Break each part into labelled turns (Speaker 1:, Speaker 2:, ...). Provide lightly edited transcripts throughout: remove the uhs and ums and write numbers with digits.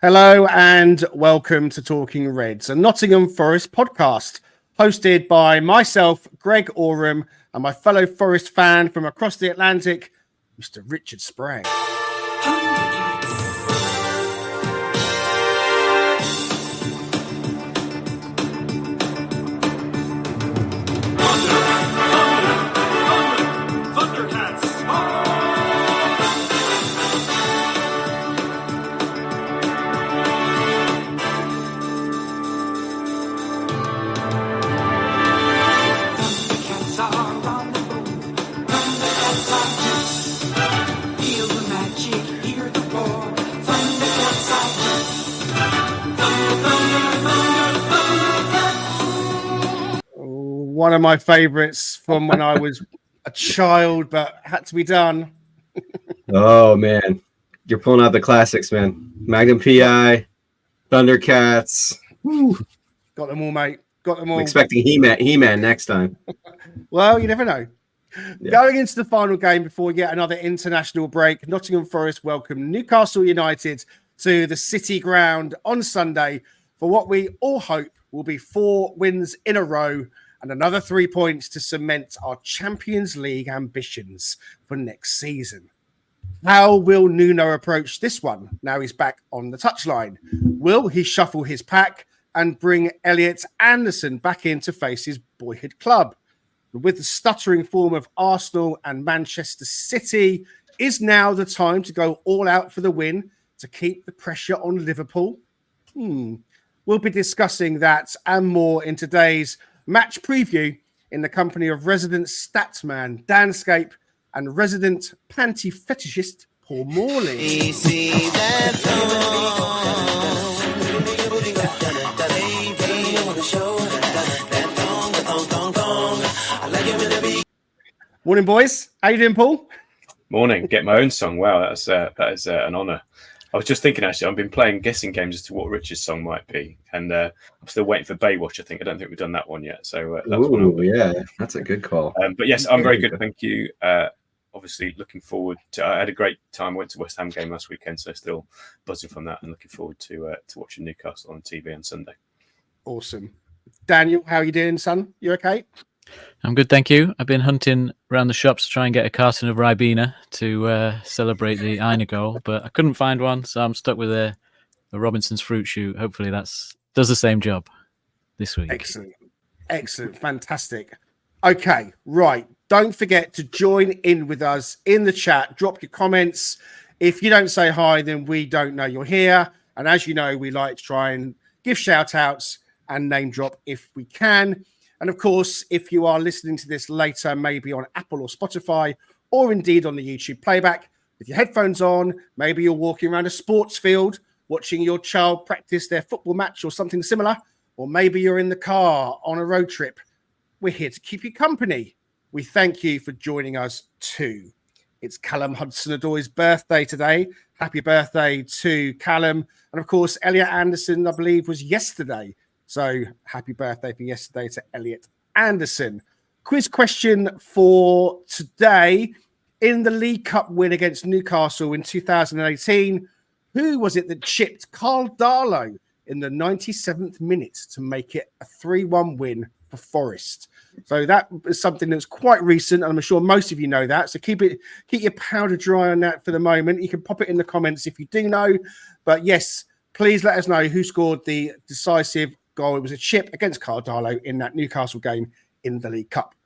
Speaker 1: Hello and welcome to Talking Reds, a Nottingham Forest podcast hosted by myself, Greg Oram, and my fellow Forest fan from across the Atlantic, Mr. Richard Sprang. One of my favourites from when I was a child, but had to be done.
Speaker 2: Oh, man. You're pulling out the classics, man. Magnum P.I., Thundercats.
Speaker 1: Woo. Got them all, mate. Got them all.
Speaker 2: I'm expecting He-Man next time.
Speaker 1: Well, you never know.
Speaker 2: Yeah.
Speaker 1: Going into the final game before yet another international break, Nottingham Forest welcome Newcastle United to the City Ground on Sunday for what we all hope will be 4 wins in a row and another 3 points to cement our Champions League ambitions for next season. How will Nuno approach this one now he's back on the touchline? Will he shuffle his pack and bring Elliot Anderson back in to face his boyhood club? With the stuttering form of Arsenal and Manchester City, is now the time to go all out for the win to keep the pressure on Liverpool? We'll be discussing that and more in today's match preview in the company of resident statsman Danscape and resident panty fetishist Paul Morley. Morning, boys. How you doing, Paul?
Speaker 3: Morning. Get my own song. Wow, that is an honour. I was just thinking, actually, I've been playing guessing games as to what Rich's song might be, and I'm still waiting for Baywatch. I don't think we've done that one yet. So
Speaker 2: That's a good call.
Speaker 3: But yes, I'm very good. Thank you. Obviously, looking forward to. I had a great time. I went to West Ham game last weekend, so still buzzing from that, and looking forward to watching Newcastle on TV on Sunday.
Speaker 1: Awesome, Daniel. How are you doing, son? You okay?
Speaker 4: I'm good, thank you. I've been hunting around the shops to try and get a carton of Ribena to celebrate the Ina goal, but I couldn't find one, so I'm stuck with a Robinson's Fruit Shoot. Hopefully does the same job this week.
Speaker 1: Excellent, fantastic. Okay, right. Don't forget to join in with us in the chat. Drop your comments. If you don't say hi, then we don't know you're here. And as you know, we like to try and give shout outs and name drop if we can. And of course, if you are listening to this later, maybe on Apple or Spotify, or indeed on the YouTube playback, with your headphones on, maybe you're walking around a sports field, watching your child practice their football match or something similar, or maybe you're in the car on a road trip. We're here to keep you company. We thank you for joining us too. It's Callum Hudson-Odoi's birthday today. Happy birthday to Callum. And of course, Elliot Anderson, I believe, was yesterday. So happy birthday for yesterday to Elliot Anderson. Quiz question for today. In the League Cup win against Newcastle in 2018, who was it that chipped Carl Darlow in the 97th minute to make it a 3-1 win for Forest? So that is something that's quite recent, and I'm sure most of you know that. So keep your powder dry on that for the moment. You can pop it in the comments if you do know. But yes, please let us know who scored the decisive goal. It was a chip against Carl Darlow in that Newcastle game in the League Cup.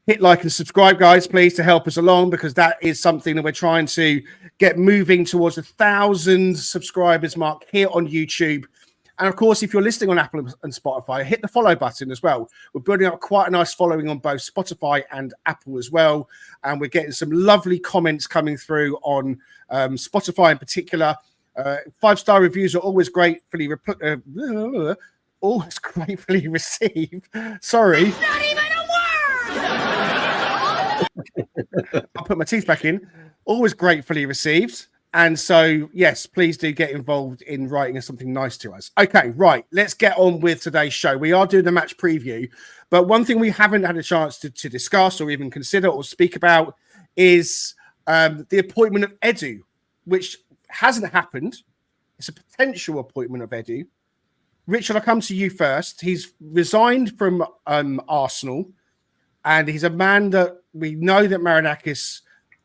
Speaker 1: Hit like and subscribe, guys, please, to help us along, because that is something that we're trying to get moving towards 1,000 subscribers mark here on YouTube. And of course, if you're listening on Apple and Spotify, hit the follow button as well. We're building up quite a nice following on both Spotify and Apple as well. And we're getting some lovely comments coming through on Spotify in particular. 5-star reviews are always gratefully received. Sorry.
Speaker 5: Not even a word!
Speaker 1: I'll put my teeth back in. Always gratefully received. And so, yes, please do get involved in writing something nice to us. Okay, right. Let's get on with today's show. We are doing the match preview, but one thing we haven't had a chance to discuss or even consider or speak about is the appointment of Edu, which hasn't happened. It's a potential appointment of Edu. Richard, I'll come to you first. He's resigned from Arsenal, and he's a man that we know that Marinakis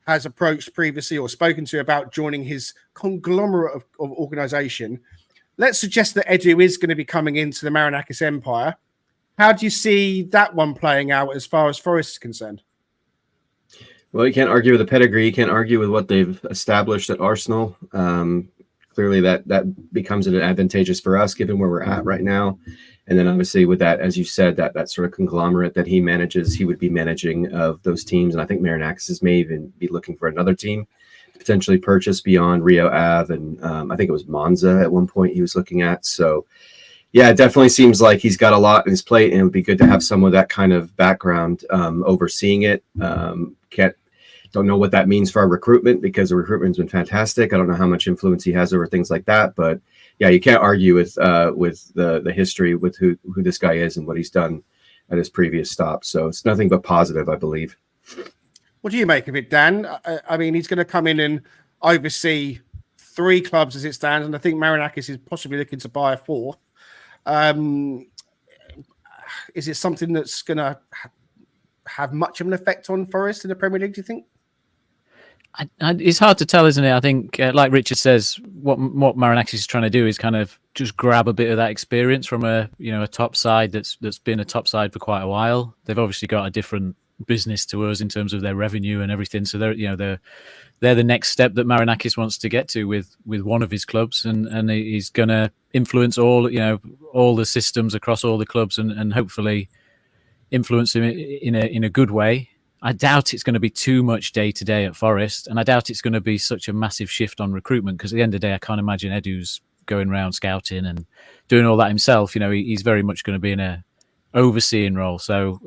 Speaker 1: has approached previously or spoken to about joining his conglomerate of organisation. Let's suggest that Edu is going to be coming into the Marinakis empire. How do you see that one playing out as far as Forest is concerned?
Speaker 2: Well, you can't argue with the pedigree. You can't argue with what they've established at Arsenal. Clearly, that becomes advantageous for us given where we're at right now. And then obviously with that, as you said, that sort of conglomerate that he manages, he would be managing of those teams. And I think Marinakis may even be looking for another team to potentially purchase beyond Rio Ave. And I think it was Monza at one point he was looking at. So, yeah, it definitely seems like he's got a lot in his plate, and it would be good to have some of that kind of background overseeing it. Don't know what that means for our recruitment, because the recruitment's been fantastic. I don't know how much influence he has over things like that, but yeah, you can't argue with the history with who this guy is and what he's done at his previous stop. So it's nothing but positive, I believe.
Speaker 1: What do you make of it, Dan? I mean, he's going to come in and oversee 3 clubs as it stands, and I think Marinakis is possibly looking to buy a 4th. Is it something that's going to have much of an effect on Forest in the Premier League, do you think?
Speaker 4: It's hard to tell, isn't it? I think, like Richard says, what Marinakis is trying to do is kind of just grab a bit of that experience from a top side that's been a top side for quite a while. They've obviously got a different business to us in terms of their revenue and everything. So they're the next step that Marinakis wants to get to with one of his clubs, and he's going to influence all the systems across all the clubs and hopefully influence him in a good way. I doubt it's going to be too much day to day at Forest, and I doubt it's going to be such a massive shift on recruitment, because at the end of the day, I can't imagine Edu's going around scouting and doing all that himself. He's very much going to be in a overseeing role. So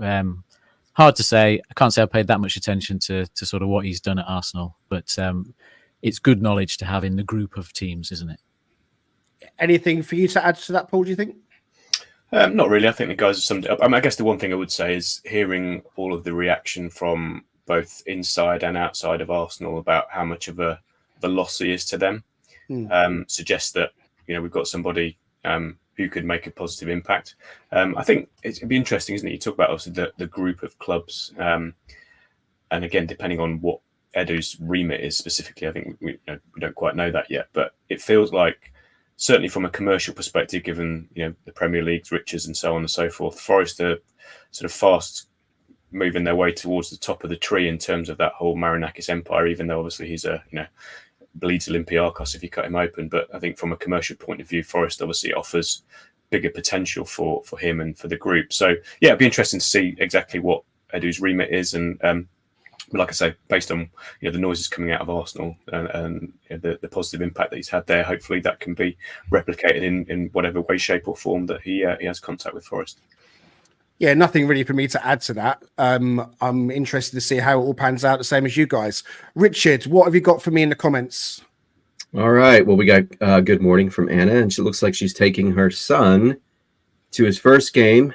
Speaker 4: hard to say. I can't say I paid that much attention to sort of what he's done at Arsenal, but it's good knowledge to have in the group of teams, isn't it?
Speaker 1: Anything for you to add to that, Paul, do you think?
Speaker 3: Not really. I think the guys have summed it up. I guess the one thing I would say is hearing all of the reaction from both inside and outside of Arsenal about how much of the loss he is to them suggests that we've got somebody who could make a positive impact. I think it'd be interesting, isn't it? You talk about obviously the group of clubs, and again, depending on what Edu's remit is specifically, I think we don't quite know that yet. But it feels like, certainly from a commercial perspective, given the Premier League's riches and so on and so forth, Forest are sort of fast moving their way towards the top of the tree in terms of that whole Marinakis empire. Even though obviously he's bleeds Olympiakos if you cut him open, but I think from a commercial point of view, Forest obviously offers bigger potential for him and for the group. So yeah, it'd be interesting to see exactly what Edu's remit is, and like I say, based on the noises coming out of Arsenal and the positive impact that he's had there, hopefully that can be replicated in whatever way, shape, or form that he has contact with Forest.
Speaker 1: Yeah, nothing really for me to add to that. I'm interested to see how it all pans out, the same as you guys. Richard, what have you got for me in the comments?
Speaker 2: All right. Well, we got good morning from Anna, and she looks like she's taking her son to his first game.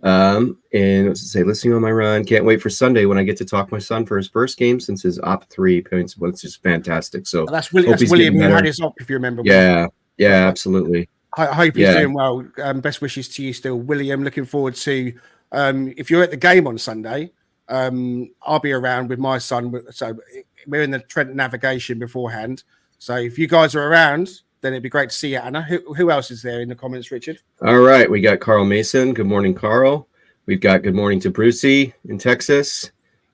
Speaker 2: And let's say, listening on my run, can't wait for Sunday when I get to talk to my son for his first game since his op3 points. Well, it's just fantastic. So
Speaker 1: that's William who had his op, if you remember.
Speaker 2: Yeah, absolutely.
Speaker 1: I hope he's doing well. Best wishes to you still, William. Looking forward to if you're at the game on Sunday, I'll be around with my son. So we're in the Trent navigation beforehand. So if you guys are around, then it'd be great to see you, Anna. Who else is there in the comments, Richard?
Speaker 2: All right. We got Carl Mason. Good morning, Carl. We've got good morning to Brucey in Texas.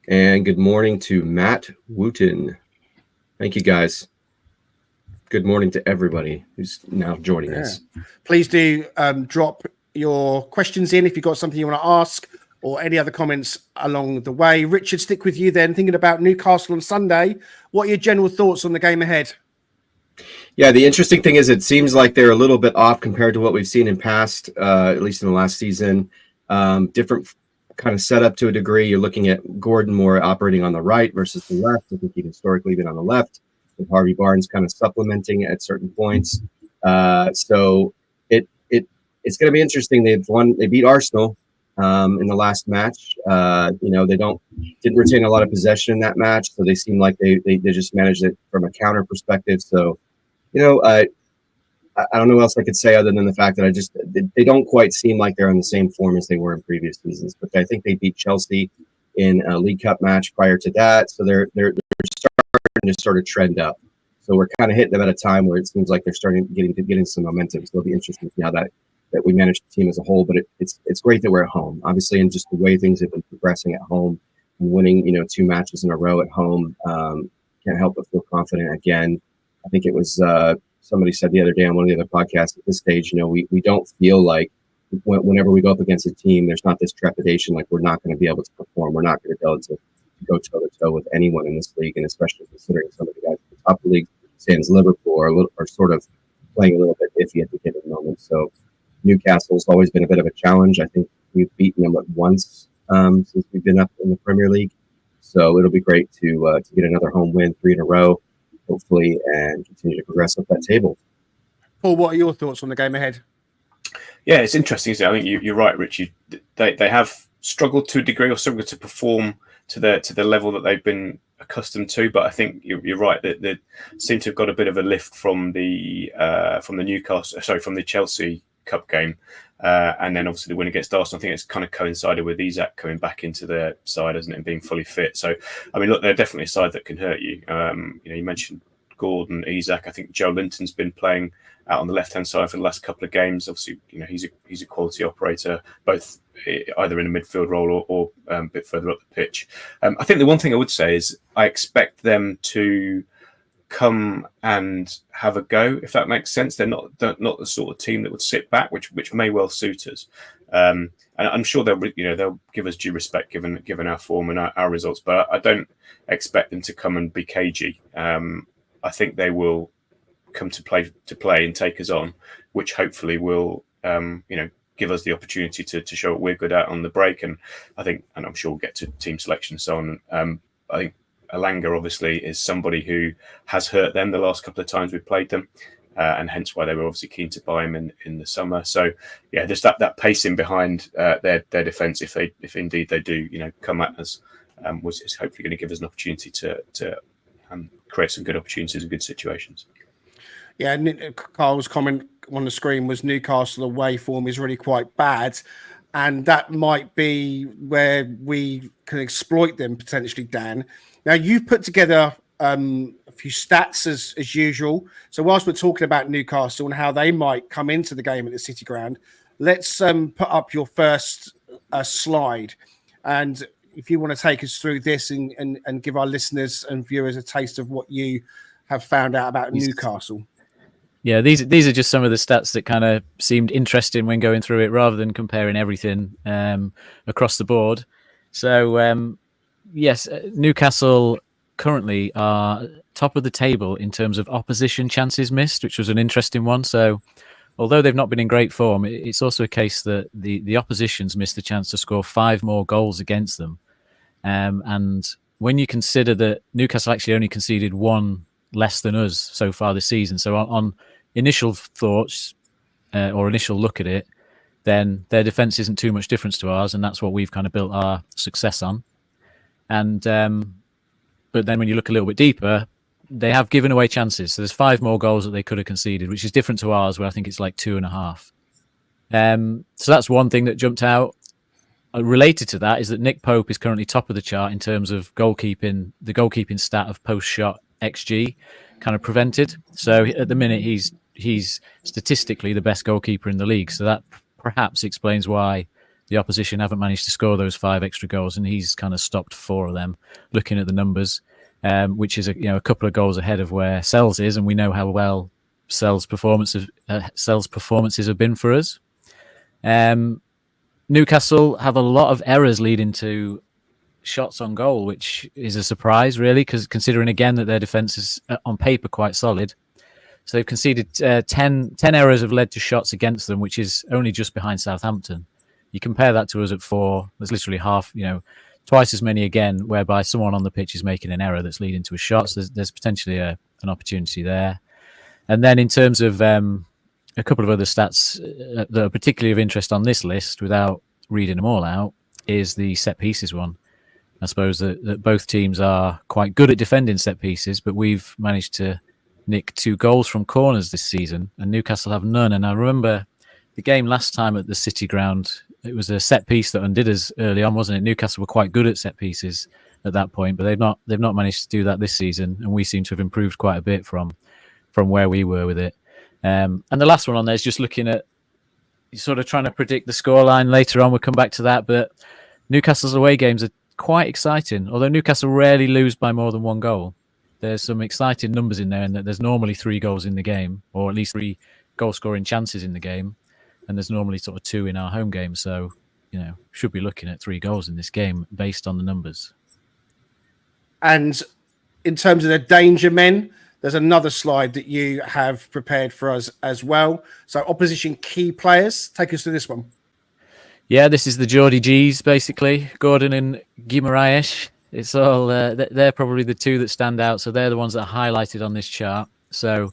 Speaker 2: And good morning to Matt Wooten. Thank you, guys. Good morning to everybody who's now joining us.
Speaker 1: Please do drop your questions in if you've got something you want to ask or any other comments along the way. Richard, stick with you then. Thinking about Newcastle on Sunday, what are your general thoughts on the game ahead?
Speaker 2: Yeah, the interesting thing is it seems like they're a little bit off compared to what we've seen in past, at least in the last season. Different kind of setup to a degree. You're looking at Gordon more operating on the right versus the left. I think he'd historically been on the left, with Harvey Barnes kind of supplementing at certain points. So it's going to be interesting. They beat Arsenal in the last match. They didn't retain a lot of possession in that match, so they seem like they just managed it from a counter perspective. So, I don't know what else I could say other than the fact that they don't quite seem like they're on the same form as they were in previous seasons. But I think they beat Chelsea in a League Cup match prior to that, so they're starting to sort of trend up. So we're kind of hitting them at a time where it seems like they're starting getting some momentum. So it'll be interesting to see how that we manage the team as a whole. But it's great that we're at home, obviously, and just the way things have been progressing at home, and winning 2 matches in a row at home. Can't help but feel confident again. I think it was somebody said the other day on one of the other podcasts, at this stage, we don't feel like whenever we go up against a team, there's not this trepidation like we're not going to be able to perform. We're not going to be able to go toe-to-toe with anyone in this league, and especially considering some of the guys at the top of the league, same as Liverpool, are sort of playing a little bit iffy at the given moment. So Newcastle's always been a bit of a challenge. I think we've beaten them once since we've been up in the Premier League. So it'll be great to get another home win, 3 in a row, hopefully, and continue to progress up that table.
Speaker 1: Paul, what are your thoughts on the game ahead?
Speaker 3: Yeah, it's interesting, isn't it? I think you're right, Richie. They have struggled to a degree, or struggled to perform to the level that they've been accustomed to. But I think you're right that they seem to have got a bit of a lift from the Chelsea Cup game, and then obviously the win against Arsenal. I think it's kind of coincided with Isak coming back into their side, hasn't it, and being fully fit. So I mean, look, they're definitely a side that can hurt you. You mentioned Gordon, Isak. I think Joe Linton's been playing out on the left-hand side for the last couple of games. Obviously, he's a quality operator, both either in a midfield role or a bit further up the pitch. I think the one thing I would say is I expect them to come and have a go, if that makes sense. They're not the sort of team that would sit back, which may well suit us. And I'm sure they'll give us due respect given our form and our results, but I don't expect them to come and be cagey. I think they will come to play and take us on, which hopefully will give us the opportunity to show what we're good at on the break. And I'm sure we'll get to team selection and so on. I think Elanga obviously is somebody who has hurt them the last couple of times we've played them, and hence why they were obviously keen to buy him in the summer. So yeah, just that pacing behind their defence, if indeed they do come at us, is hopefully going to give us an opportunity to create some good opportunities and good situations.
Speaker 1: Yeah, Carl's comment on the screen was Newcastle away form is really quite bad, and that might be where we can exploit them potentially, Dan. Now, you've put together a few stats as usual. So whilst we're talking about Newcastle and how they might come into the game at the City Ground, let's put up your first slide. And if you want to take us through this and give our listeners and viewers a taste of what you have found out about Newcastle.
Speaker 4: Yeah, these are just some of the stats that kind of seemed interesting when going through it, rather than comparing everything across the board. So, yes, Newcastle currently are top of the table in terms of opposition chances missed, which was an interesting one. So, although they've not been in great form, it's also a case that the opposition's missed the chance to score 5 more goals against them. And when you consider that Newcastle actually only conceded 1 less than us so far this season, so on initial thoughts or initial look at it, then their defence isn't too much difference to ours, and that's what we've kind of built our success on. And but then when you look a little bit deeper, they have given away chances. So there's 5 more goals that they could have conceded, which is different to ours, where I think it's like 2.5. So that's one thing that jumped out. Related to that is that Nick Pope is currently top of the chart in terms of goalkeeping, the goalkeeping stat of post-shot XG kind of prevented. So at the minute, he's statistically the best goalkeeper in the league. So that perhaps explains why the opposition haven't managed to score those 5 extra goals, and he's kind of stopped 4 of them. Looking at the numbers, which is a couple of goals ahead of where Sells is, and we know how well Sells' performances have been for us. Newcastle have a lot of errors leading to shots on goal, which is a surprise, really, because considering again that their defence is on paper quite solid. So they've conceded 10 errors have led to shots against them, which is only just behind Southampton. You compare that to us at 4, there's literally half, twice as many again, whereby someone on the pitch is making an error that's leading to a shot. So there's potentially an opportunity there. And then in terms of a couple of other stats that are particularly of interest on this list, without reading them all out, is the set pieces one. I suppose that both teams are quite good at defending set pieces, but we've managed to nick 2 goals from corners this season, and Newcastle have none. And I remember the game last time at the City Ground, it was a set piece that undid us early on, wasn't it? Newcastle were quite good at set pieces at that point, but they've not managed to do that this season, and we seem to have improved quite a bit from where we were with it. And the last one on there is just looking at sort of trying to predict the scoreline later on. We'll come back to that, but Newcastle's away games are quite exciting. Although Newcastle rarely lose by more than 1 goal, there's some exciting numbers in there, and that there's normally 3 goals in the game, or at least 3 goal-scoring chances in the game, and there's normally sort of 2 in our home game. So, should be looking at 3 goals in this game based on the numbers.
Speaker 1: And in terms of the danger men, there's another slide that you have prepared for us as well. So opposition key players, take us to this one.
Speaker 4: Yeah, this is the Geordie G's, basically. Gordon and Guimaraes. It's all, they're probably the 2 that stand out. So they're the ones that are highlighted on this chart. So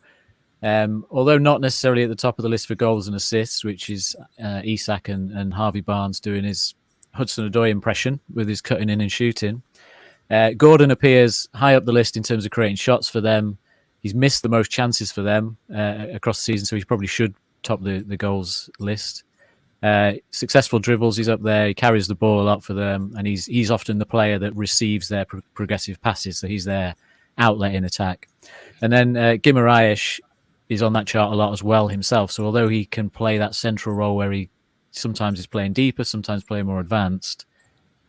Speaker 4: although not necessarily at the top of the list for goals and assists, which is Isak and Harvey Barnes doing his Hudson-Odoi impression with his cutting in and shooting, Gordon appears high up the list in terms of creating shots for them. He's missed the most chances for them across the season, so he probably should top the goals list. Successful dribbles, he's up there. He carries the ball a lot for them, and he's often the player that receives their progressive passes, so he's their outlet in attack. And then Guimaraes is on that chart a lot as well himself. So although he can play that central role where he sometimes is playing deeper, sometimes playing more advanced,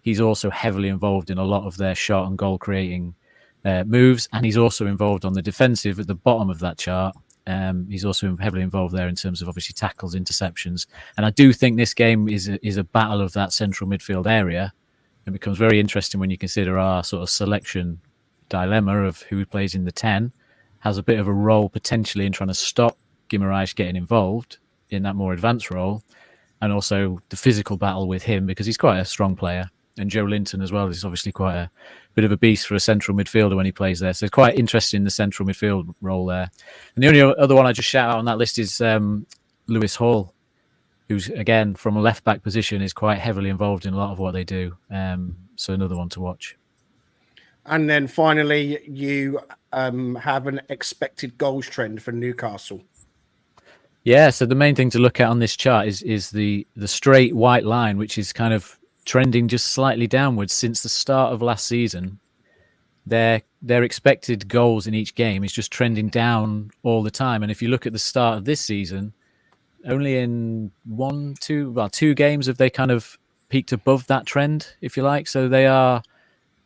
Speaker 4: he's also heavily involved in a lot of their shot and goal creating moves, and he's also involved on the defensive at the bottom of that chart. He's also heavily involved there in terms of obviously tackles, interceptions, and I do think this game is a battle of that central midfield area. It becomes very interesting when you consider our sort of selection dilemma of who plays in the 10 has a bit of a role potentially in trying to stop Guimaraes getting involved in that more advanced role, and also the physical battle with him because he's quite a strong player. And Joe Linton as well is obviously quite a bit of a beast for a central midfielder when he plays there. So it's quite interesting, the central midfield role there. And the only other one I just shout out on that list is Lewis Hall, who's, again, from a left-back position, is quite heavily involved in a lot of what they do. So another one to watch.
Speaker 1: And then finally, you have an expected goals trend for Newcastle.
Speaker 4: Yeah, so the main thing to look at on this chart is the straight white line, which is kind of trending just slightly downwards since the start of last season. Their expected goals in each game is just trending down all the time. And if you look at the start of this season, only in 2 games have they kind of peaked above that trend, if you like. So they are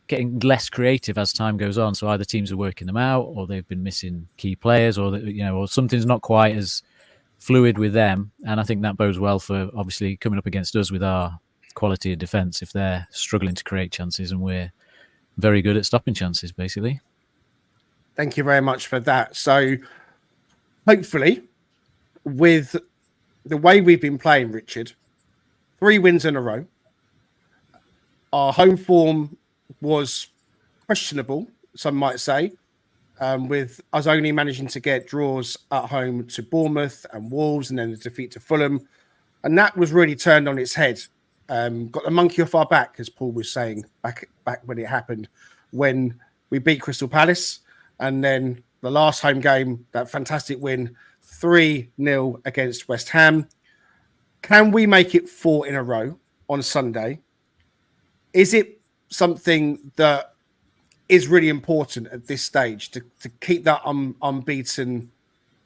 Speaker 4: getting less creative as time goes on. So either teams are working them out, or they've been missing key players, or or something's not quite as fluid with them. And I think that bodes well for obviously coming up against us with our quality of defence if they're struggling to create chances and we're very good at stopping chances, basically.
Speaker 1: Thank you very much for that. So hopefully, with the way we've been playing, Richard, 3 wins in a row. Our home form was questionable, some might say, with us only managing to get draws at home to Bournemouth and Wolves, and then the defeat to Fulham. And that was really turned on its head. Got the monkey off our back, as Paul was saying back when it happened, when we beat Crystal Palace. And then the last home game, that fantastic win, 3-0 against West Ham. Can we make it 4 in a row on Sunday? Is it something that is really important at this stage to keep that unbeaten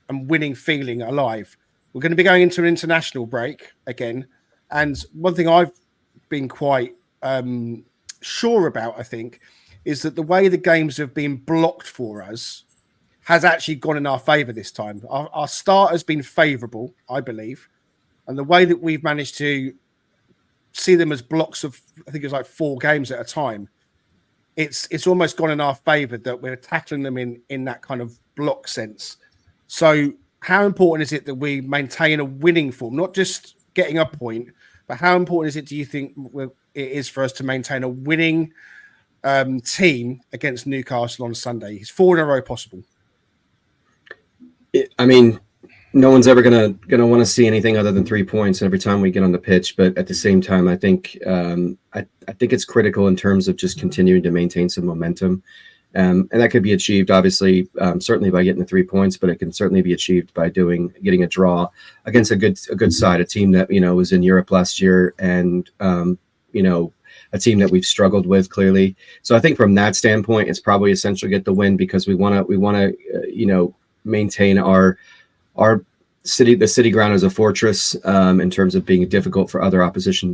Speaker 1: and winning feeling alive? We're going to be going into an international break again. And one thing I've been quite sure about, I think, is that the way the games have been blocked for us has actually gone in our favour this time. Our start has been favourable, I believe. And the way that we've managed to see them as blocks of, I think it's like 4 games at a time, it's almost gone in our favour that we're tackling them in that kind of block sense. So how important is it that we maintain a winning form, not just getting a point, but how important is it, do you think, it is for us to maintain a winning team against Newcastle on Sunday? Is 4 in a row possible?
Speaker 2: I mean, no one's ever gonna want to see anything other than 3 points every time we get on the pitch. But at the same time, I think I think it's critical in terms of just continuing to maintain some momentum. And that could be achieved, obviously, certainly by getting the 3 points, but it can certainly be achieved by getting a draw against a good side, a team that, was in Europe last year, and a team that we've struggled with clearly. So I think from that standpoint, it's probably essential to get the win, because we want to maintain our the city ground as a fortress, in terms of being difficult for other opposition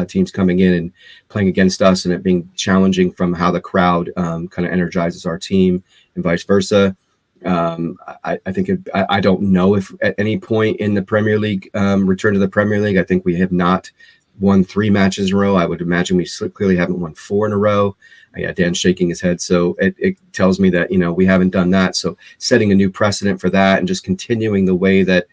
Speaker 2: teams coming in and playing against us, and it being challenging from how the crowd kind of energizes our team and vice versa. I think I don't know if at any point in the Premier League, return to the Premier League, I think we have not won 3 matches in a row. I would imagine we clearly haven't won 4 in a row. Yeah, Dan's shaking his head. So it tells me that, we haven't done that. So setting a new precedent for that, and just continuing the way that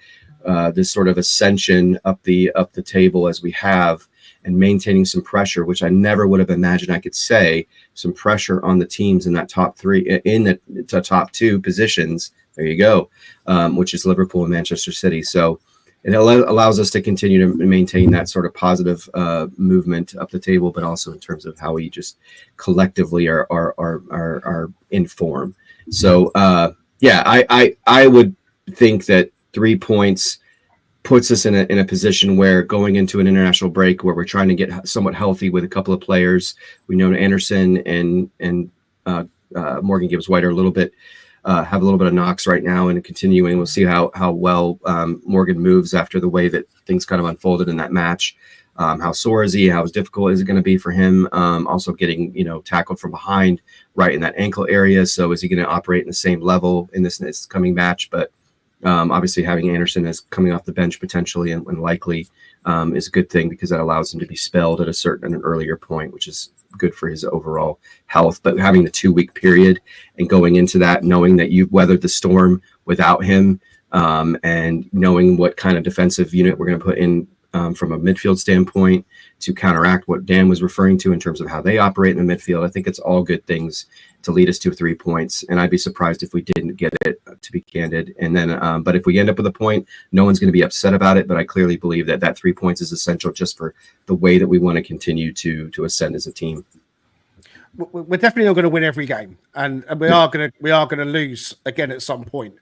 Speaker 2: this sort of ascension up the table as we have, and maintaining some pressure, which I never would have imagined I could say, some pressure on the teams in that top 3, in the top 2 positions. There you go, which is Liverpool and Manchester City. So it allows us to continue to maintain that sort of positive movement up the table, but also in terms of how we just collectively are in form. So I would think that 3 points puts us in a position where, going into an international break where we're trying to get somewhat healthy with a couple of players, we know Anderson and Morgan Gibbs-White are have a little bit of knocks right now, and continuing. We'll see how well Morgan moves after the way that things kind of unfolded in that match. How sore is he? How difficult is it going to be for him? Also getting tackled from behind right in that ankle area. So is he going to operate in the same level in this coming match? But obviously having Anderson as coming off the bench potentially and likely is a good thing, because that allows him to be spelled at an earlier point, which is good for his overall health. But having the 2-week period and going into that, knowing that you've weathered the storm without him, and knowing what kind of defensive unit we're going to put in from a midfield standpoint to counteract what Dan was referring to in terms of how they operate in the midfield, I think it's all good things to lead us to 3 points. And I'd be surprised if we didn't get it, to be candid. And then, but if we end up with a point, no one's going to be upset about it. But I clearly believe that 3 points is essential just for the way that we want to continue to ascend as a team.
Speaker 1: We're definitely not going to win every game, and we are going to lose again at some point.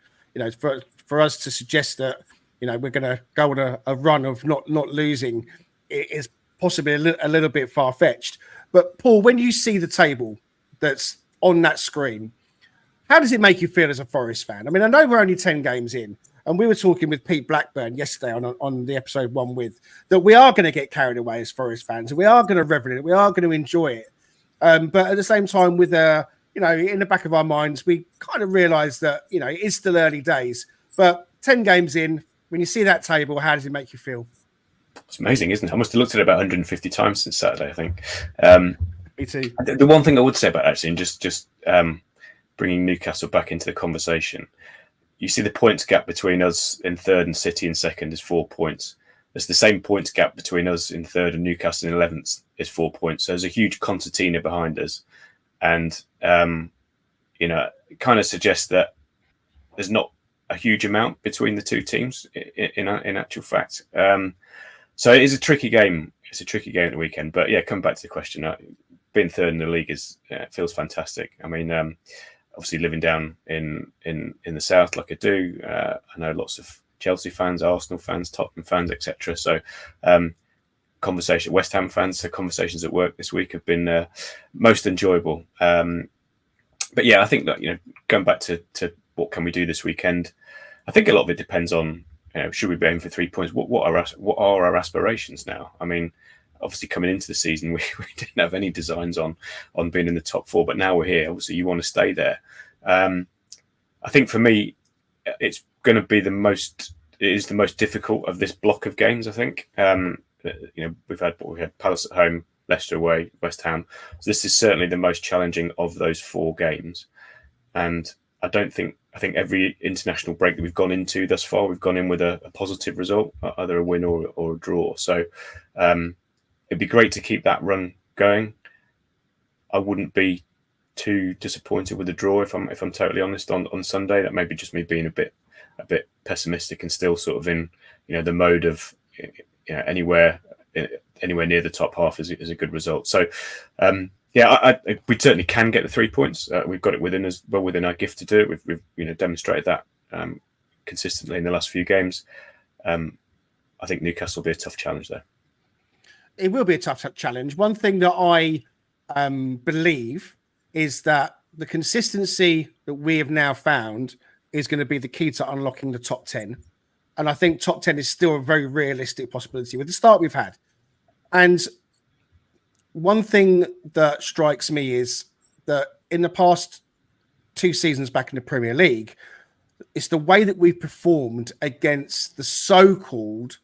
Speaker 1: For us to suggest that we're going to go on a run of not losing is possibly a little bit far fetched. But Paul, when you see the table that's on that screen, how does it make you feel as a Forest fan? I mean, I know we're only 10 games in, and we were talking with Pete Blackburn yesterday on the episode 1 with that we are going to get carried away as Forest fans, and we are going to revel in it, we are going to enjoy it. But at the same time, with in the back of our minds, we kind of realise that it is still early days. But 10 games in, when you see that table, how does it make you feel?
Speaker 3: It's amazing, isn't it? I must have looked at it about 150 times since Saturday, I think.
Speaker 1: Me too.
Speaker 3: The one thing I would say about actually, and just bringing Newcastle back into the conversation, you see the points gap between us in third and City in second is 4 points. There's the same points gap between us in third and Newcastle in 11th is 4 points. So there's a huge concertina behind us. And, it kind of suggests that there's not a huge amount between the two teams in actual fact. So it is a tricky game. It's a tricky game at the weekend. But yeah, come back to the question. Being third in the league feels fantastic. I mean, obviously living down in the south like I do, I know lots of Chelsea fans, Arsenal fans, Tottenham fans, etc. So West Ham fans, so conversations at work this week have been most enjoyable. But yeah, I think that going back to what can we do this weekend, I think a lot of it depends on should we be aiming for 3 points? What are our aspirations now? I mean, obviously coming into the season, we didn't have any designs on being in the top 4, but now we're here. Obviously, you want to stay there. I think for me, it's going to be the most difficult of this block of games. I think we've had Palace at home, Leicester away, West Ham. So this is certainly the most challenging of those 4 games, and I think every international break that we've gone into thus far, we've gone in with a positive result, either a win or a draw. So it'd be great to keep that run going. I wouldn't be too disappointed with a draw if I'm totally honest on Sunday. That may be just me being a bit pessimistic and still sort of in the mode of anywhere near the top half is a good result. So Yeah, we certainly can get the 3 points. We've got it within our gift to do it. We've demonstrated that consistently in the last few games. I think Newcastle will be a tough challenge there.
Speaker 1: It will be a tough challenge. One thing that I believe is that the consistency that we have now found is going to be the key to unlocking the top 10. And I think top 10 is still a very realistic possibility with the start we've had. And one thing that strikes me is that in the past 2 seasons back in the Premier League, it's the way that we've performed against the so-called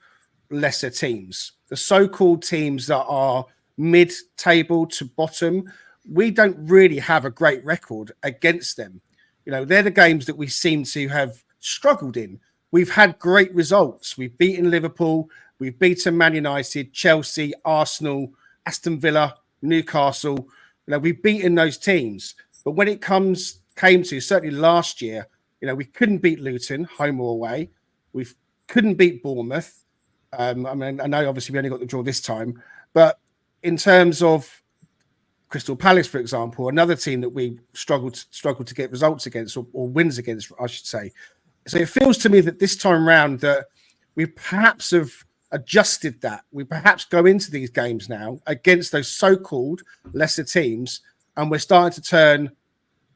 Speaker 1: lesser teams, the so-called teams that are mid-table to bottom. We don't really have a great record against them. They're the games that we seem to have struggled in. We've had great results. We've beaten Liverpool. We've beaten Man United, Chelsea, Arsenal, Aston Villa, Newcastle. We've beaten those teams. But when it came to certainly last year, we couldn't beat Luton, home or away. We couldn't beat Bournemouth. I know obviously we only got the draw this time, but in terms of Crystal Palace, for example, another team that we struggled to get results against or wins against, I should say. So it feels to me that this time round that we perhaps have adjusted that. We perhaps go into these games now against those so-called lesser teams, and we're starting to turn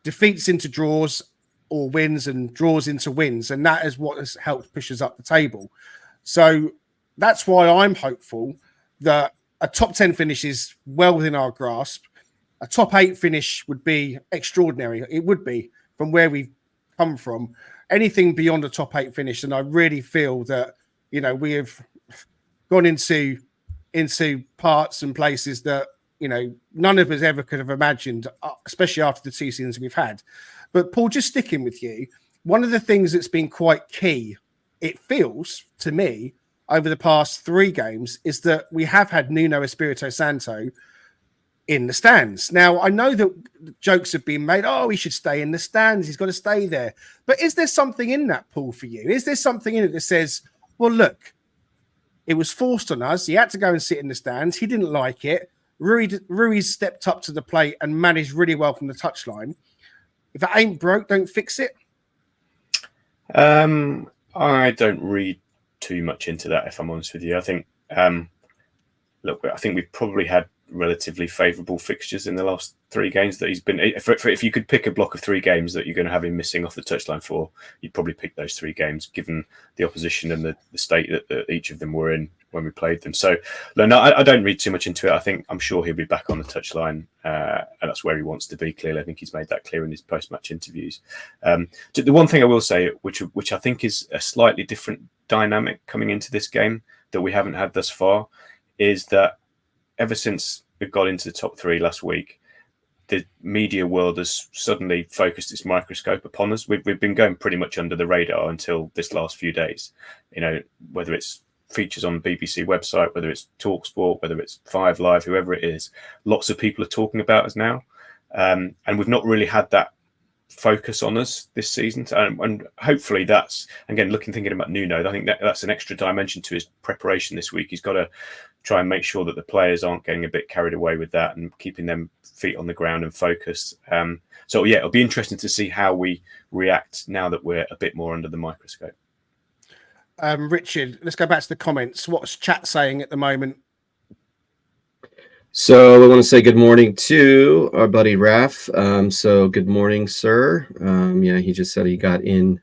Speaker 1: defeats into draws or wins and draws into wins. And that is what has helped push us up the table. So that's why I'm hopeful that a top 10 finish is well within our grasp. A top 8 finish would be extraordinary. It would be from where we've come from. Anything beyond a top 8 finish, and I really feel that we have gone into parts and places that none of us ever could have imagined, especially after the 2 seasons we've had. But Paul, just sticking with you, one of the things that's been quite key, it feels to me, over the past 3 games, is that we have had Nuno Espirito Santo in the stands. Now, I know that jokes have been made, he should stay in the stands, he's got to stay there. But is there something in that, Paul, for you? Is there something in it that says, well, look, it was forced on us, he had to go and sit in the stands, he didn't like it, Ruiz stepped up to the plate and managed really well from the touchline. If it ain't broke, don't fix it?
Speaker 3: I don't read too much into that, if I'm honest with you. I think, I think we've probably had relatively favourable fixtures in the last 3 games that he's been. If you could pick a block of 3 games that you're going to have him missing off the touchline for, you'd probably pick those 3 games, given the opposition and the state that each of them were in when we played them. So, no, I don't read too much into it. I'm sure he'll be back on the touchline, and that's where he wants to be. Clearly, I think he's made that clear in his post-match interviews. The one thing I will say, which I think is a slightly different dynamic coming into this game that we haven't had thus far, is that ever since we got into the top 3 last week, the media world has suddenly focused its microscope upon us. We've been going pretty much under the radar until this last few days. Whether it's features on the BBC website, whether it's TalkSport, whether it's 5 Live, whoever it is, lots of people are talking about us now. And we've not really had that focus on us this season. And hopefully that's, again, thinking about Nuno, I think that's an extra dimension to his preparation this week. He's got to try and make sure that the players aren't getting a bit carried away with that and keeping them feet on the ground and focused. So yeah, it'll be interesting to see how we react now that we're a bit more under the microscope.
Speaker 1: Richard, let's go back to the comments. What's chat saying at the moment?
Speaker 2: So I want to say good morning to our buddy Raf. So good morning, sir. He just said he got in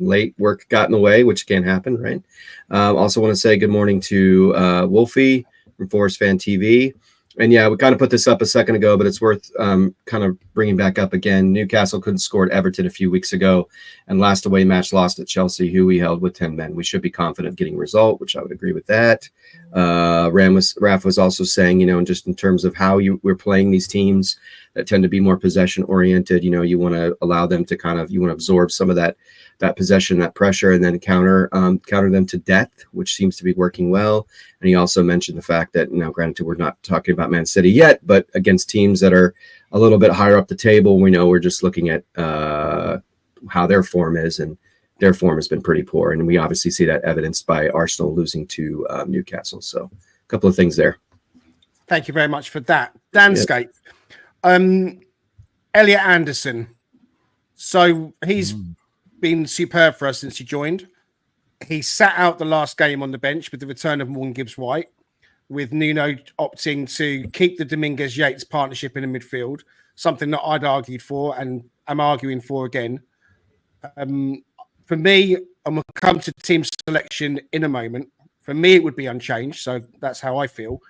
Speaker 2: late. Work got in the way, which can't happen, right? Also want to say good morning to Wolfie from Forest Fan TV. And yeah, we kind of put this up a second ago, but it's worth kind of bringing back up again. Newcastle couldn't score at Everton a few weeks ago, and last away match lost at Chelsea, who we held with 10 men. We should be confident of getting a result, which I would agree with that. Raf was also saying, just in terms of how we're playing these teams that tend to be more possession oriented, you want to allow them to you want to absorb some of that possession, that pressure, and then counter them to death, which seems to be working well. And he also mentioned the fact that, granted, we're not talking about Man City yet, but against teams that are a little bit higher up the table, we know we're just looking at how their form is, and their form has been pretty poor. And we obviously see that evidenced by Arsenal losing to Newcastle. So a couple of things there.
Speaker 1: Thank you very much for that. Danscape. Elliot Anderson. So he's been superb for us since he joined. He sat out the last game on the bench with the return of Morgan Gibbs-White, with Nuno opting to keep the Dominguez-Yates partnership in the midfield, something that I'd argued for and am arguing for again. For me, and we'll come to team selection in a moment, for me it would be unchanged, so that's how I feel.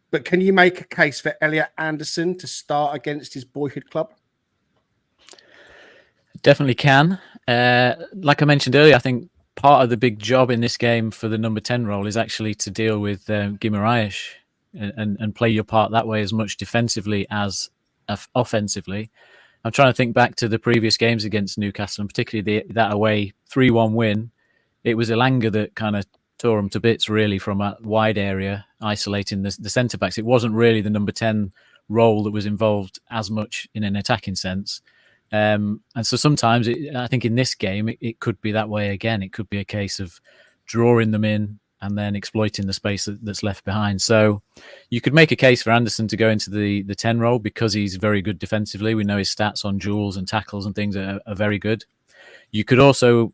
Speaker 1: But can you make a case for Elliot Anderson to start against his boyhood club?
Speaker 4: Definitely can. Like I mentioned earlier, I think part of the big job in this game for the number 10 role is actually to deal with Guimaraes and play your part that way as much defensively as offensively. I'm trying to think back to the previous games against Newcastle, and particularly that away 3-1 win. It was Elanga that kind of tore them to bits, really, from a wide area, isolating the centre-backs. It wasn't really the number 10 role that was involved as much in an attacking sense. And so sometimes I think in this game, it could be that way again. It could be a case of drawing them in and then exploiting the space that's left behind. So you could make a case for Anderson to go into the 10 role because he's very good defensively. We know his stats on duels and tackles and things are very good. You could also,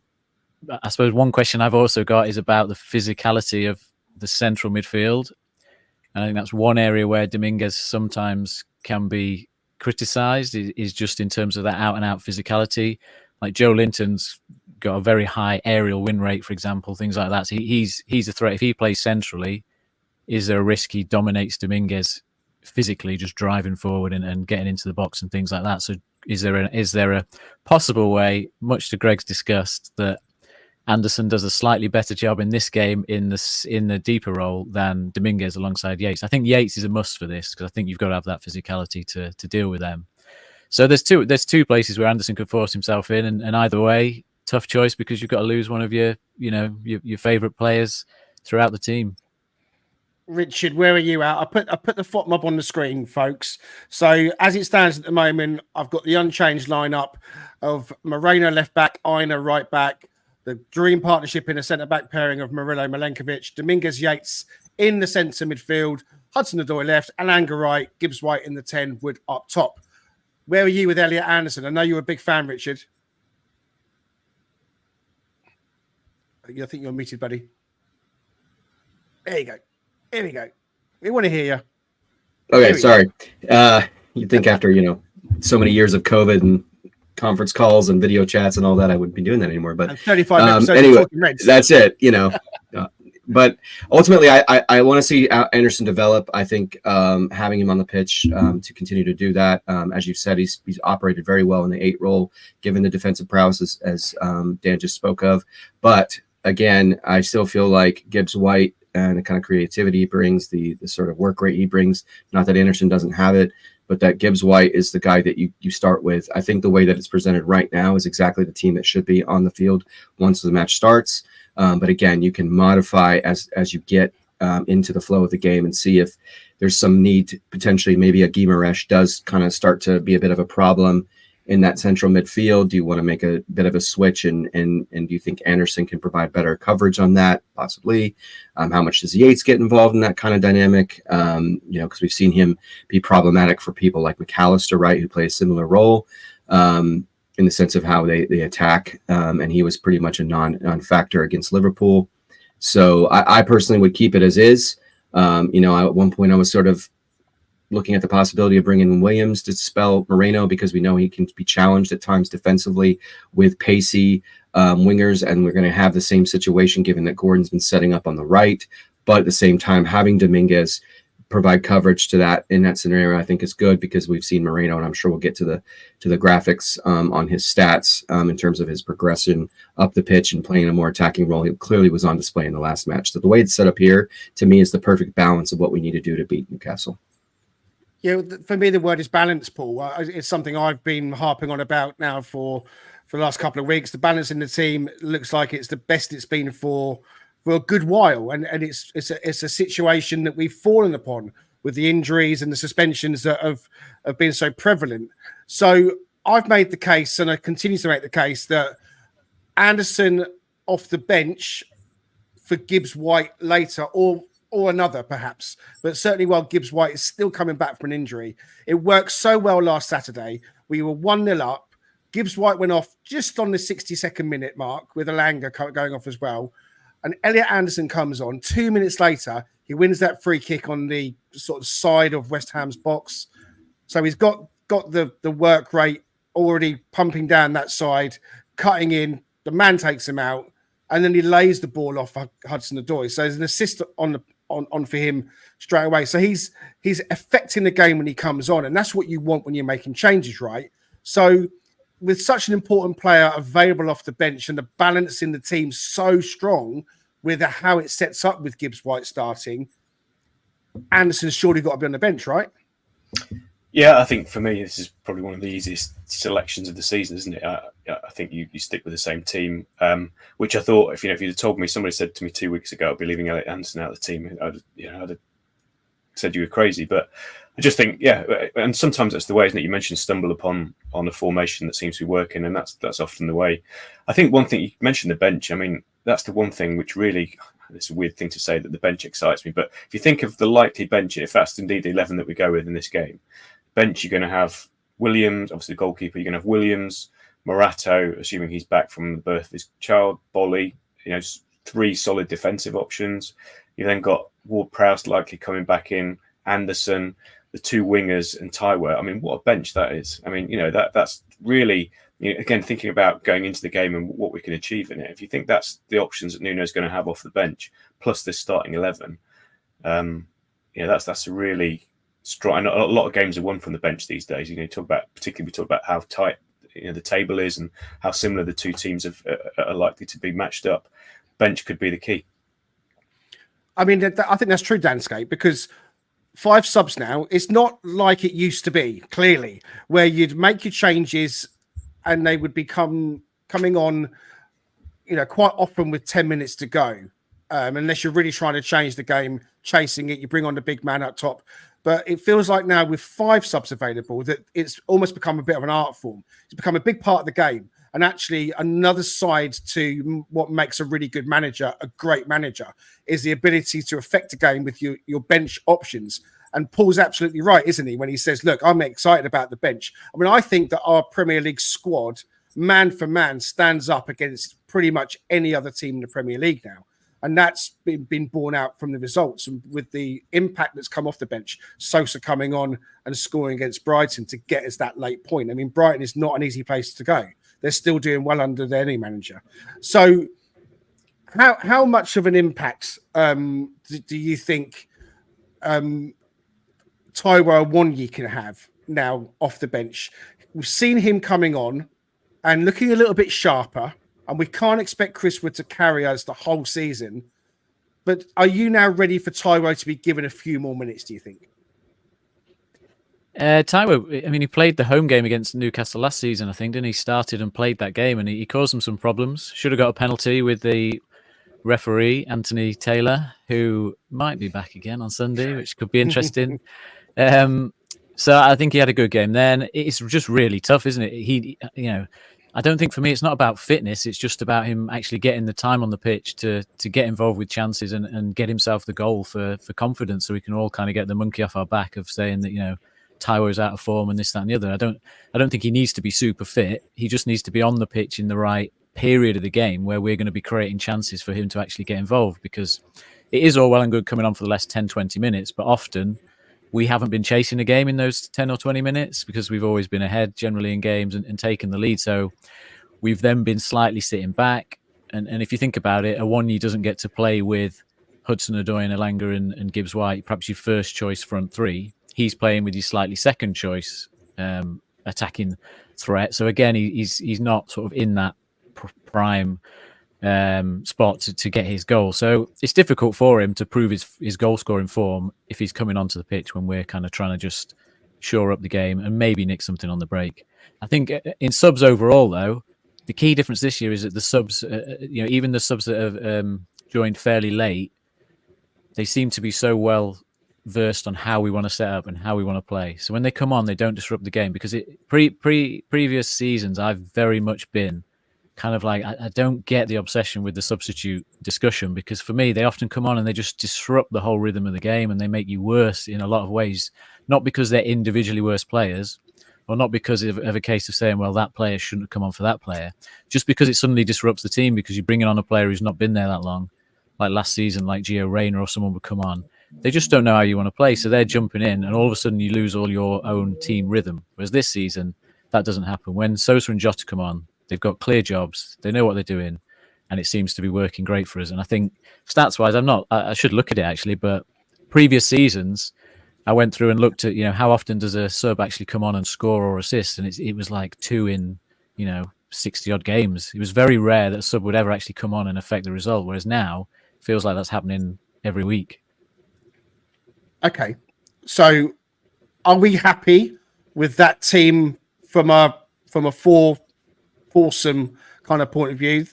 Speaker 4: I suppose one question I've also got is about the physicality of the central midfield. And I think that's one area where Dominguez sometimes can be criticised, is just in terms of that out-and-out physicality. Like Joe Linton's got a very high aerial win rate, for example, things like that. So he's a threat. If he plays centrally, is there a risk he dominates Dominguez physically, just driving forward and getting into the box and things like that? So is there a possible way, much to Greg's disgust, that Anderson does a slightly better job in this game in the deeper role than Dominguez alongside Yates? I think Yates is a must for this because I think you've got to have that physicality to deal with them. So there's two places where Anderson could force himself in, and either way, tough choice because you've got to lose one of your favourite players throughout the team.
Speaker 1: Richard, where are you at? I put the FOT mob on the screen, folks. So as it stands at the moment, I've got the unchanged lineup of Moreno left back, Aina right back, the dream partnership in a centre-back pairing of Murillo Milenkovic, Dominguez-Yates in the centre midfield, Hudson-Odoi left, Elanga right, Gibbs-White in the 10, Wood up top. Where are you with Elliot Anderson? I know you're a big fan, Richard. I think you're muted, buddy. There you go. Here we go. We want to hear you.
Speaker 2: Okay, sorry. You'd think after, so many years of COVID and conference calls and video chats and all that, I wouldn't be doing that anymore. But
Speaker 1: and 35 episodes
Speaker 2: anyway,
Speaker 1: of Talking Reds.
Speaker 2: That's it, But ultimately, I want to see Anderson develop. I think having him on the pitch to continue to do that. As you said, he's operated very well in the 8 role, given the defensive prowess, as Dan just spoke of. But again, I still feel like Gibbs-White and the kind of creativity he brings, the sort of work rate he brings, not that Anderson doesn't have it, but that Gibbs-White is the guy that you start with. I think the way that it's presented right now is exactly the team that should be on the field once the match starts. But again, you can modify as you get into the flow of the game and see if there's some need to potentially maybe a Guimaraes does kind of start to be a bit of a problem in that central midfield. Do you want to make a bit of a switch and do you think Anderson can provide better coverage on that? Possibly. How much does Yates get involved in that kind of dynamic? Because we've seen him be problematic for people like McAllister, right, who play a similar role in the sense of how they attack. And he was pretty much a non-factor against Liverpool. So I personally would keep it as is. At one point I was sort of looking at the possibility of bringing in Williams to spell Moreno because we know he can be challenged at times defensively with pacey wingers, and we're going to have the same situation given that Gordon's been setting up on the right. But at the same time, having Dominguez provide coverage to that in that scenario, I think is good because we've seen Moreno, and I'm sure we'll get to the graphics on his stats in terms of his progression up the pitch and playing a more attacking role. He clearly was on display in the last match. So the way it's set up here, to me, is the perfect balance of what we need to do to beat Newcastle.
Speaker 1: Yeah, for me, the word is balance, Paul. It's something I've been harping on about now for the last couple of weeks. The balance in the team looks like it's the best it's been for a good while, and it's a situation that we've fallen upon with the injuries and the suspensions that have been so prevalent. So I've made the case, and I continue to make the case, that Anderson off the bench for Gibbs-White later, or or another, perhaps. But certainly while Gibbs White is still coming back from an injury, it worked so well last Saturday. We were 1-0 up. Gibbs White went off just on the 62nd minute mark with Elanga going off as well. And Elliot Anderson comes on. 2 minutes later, he wins that free kick on the sort of side of West Ham's box. So he's got the work rate already pumping down that side, cutting in. The man takes him out, and then he lays the ball off Hudson-Odoi. So there's an assist on for him straight away. So he's affecting the game when he comes on, and that's what you want when you're making changes, right? So with such an important player available off the bench and the balance in the team so strong with how it sets up with Gibbs White starting, Anderson's surely got to be on the bench, right?
Speaker 3: Yeah, I think for me, this is probably one of the easiest selections of the season, isn't it? I think you stick with the same team, which I thought, if you'd have told me, somebody said to me 2 weeks ago, I'd be leaving Elliot Anderson out of the team, I'd have said you were crazy. But I just think, and sometimes that's the way, isn't it? You mentioned stumble upon a formation that seems to be working, and that's often the way. I think one thing, you mentioned the bench. I mean, that's the one thing which really, it's a weird thing to say that the bench excites me, but if you think of the likely bench, if that's indeed the 11 that we go with in this game, bench, you're going to have Williams, obviously the goalkeeper. You're going to have Williams, Morato, assuming he's back from the birth of his child, Bolly. 3 solid defensive options. You then got Ward-Prowse likely coming back in, Anderson, the 2 wingers, and Taiwo. I mean, what a bench that is. I mean, that's really, again, thinking about going into the game and what we can achieve in it. If you think that's the options that Nuno's going to have off the bench, plus this starting 11, that's a really strong. And a lot of games are won from the bench these days. We talk about how tight the table is and how similar the two teams are likely to be matched up. Bench could be the key.
Speaker 1: I mean, I think that's true, Danscape, because 5 subs now, it's not like it used to be, clearly, where you'd make your changes and they would become coming on, quite often with 10 minutes to go. Unless you're really trying to change the game, chasing it, you bring on the big man up top. But it feels like now with 5 subs available that it's almost become a bit of an art form. It's become a big part of the game. And actually another side to what makes a really good manager a great manager is the ability to affect a game with your bench options. And Paul's absolutely right, isn't he, when he says, look, I'm excited about the bench. I mean, I think that our Premier League squad, man for man, stands up against pretty much any other team in the Premier League now. And that's been borne out from the results and with the impact that's come off the bench. Sosa coming on and scoring against Brighton to get us that late point. I mean, Brighton is not an easy place to go. They're still doing well under their new manager. So how much of an impact do you think Taiwo Awoniyi can have now off the bench? We've seen him coming on and looking a little bit sharper. And we can't expect Chris Wood to carry us the whole season. But are you now ready for Taiwo to be given a few more minutes, do you think?
Speaker 4: Taiwo, I mean, he played the home game against Newcastle last season, I think, didn't he? Started and played that game, and he caused them some problems. Should have got a penalty with the referee, Anthony Taylor, who might be back again on Sunday, which could be interesting. So I think he had a good game then. It's just really tough, isn't it? I don't think for me it's not about fitness. It's just about him actually getting the time on the pitch to get involved with chances and get himself the goal for confidence, so we can all kind of get the monkey off our back of saying that Taiwo's out of form and this, that, and the other. I don't think he needs to be super fit. He just needs to be on the pitch in the right period of the game where we're going to be creating chances for him to actually get involved, because it is all well and good coming on for the last 10-20 minutes, but often we haven't been chasing the game in those 10 or 20 minutes because we've always been ahead generally in games and taken the lead. So we've then been slightly sitting back. And if you think about it, Awoniyi doesn't get to play with Hudson-Odoi and Elanga and Gibbs White, perhaps your first choice front three. He's playing with his slightly second choice attacking threat. So again, he's not sort of in that prime spot to get his goal. So it's difficult for him to prove his goal scoring form if he's coming onto the pitch when we're kind of trying to just shore up the game and maybe nick something on the break. I think in subs overall, though, the key difference this year is that the subs, even the subs that have joined fairly late, they seem to be so well versed on how we want to set up and how we want to play. So when they come on, they don't disrupt the game, because previous seasons I've very much been kind of like, I don't get the obsession with the substitute discussion, because for me, they often come on and they just disrupt the whole rhythm of the game, and they make you worse in a lot of ways, not because they're individually worse players, or not because of a case of saying, well, that player shouldn't have come on for that player, just because it suddenly disrupts the team, because you're bringing on a player who's not been there that long. Like last season, like Gio Reyna or someone would come on. They just don't know how you want to play, so they're jumping in, and all of a sudden you lose all your own team rhythm. Whereas this season, that doesn't happen. When Sosa and Jota come on, they've got clear jobs, they know what they're doing, and it seems to be working great for us. And I think stats-wise, I should look at it actually, but previous seasons, I went through and looked at, how often does a sub actually come on and score or assist, and it was like 2 in, 60 odd games. It was very rare that a sub would ever actually come on and affect the result, whereas now it feels like that's happening every week.
Speaker 1: Okay, so are we happy with that team from a foursome kind of point of view?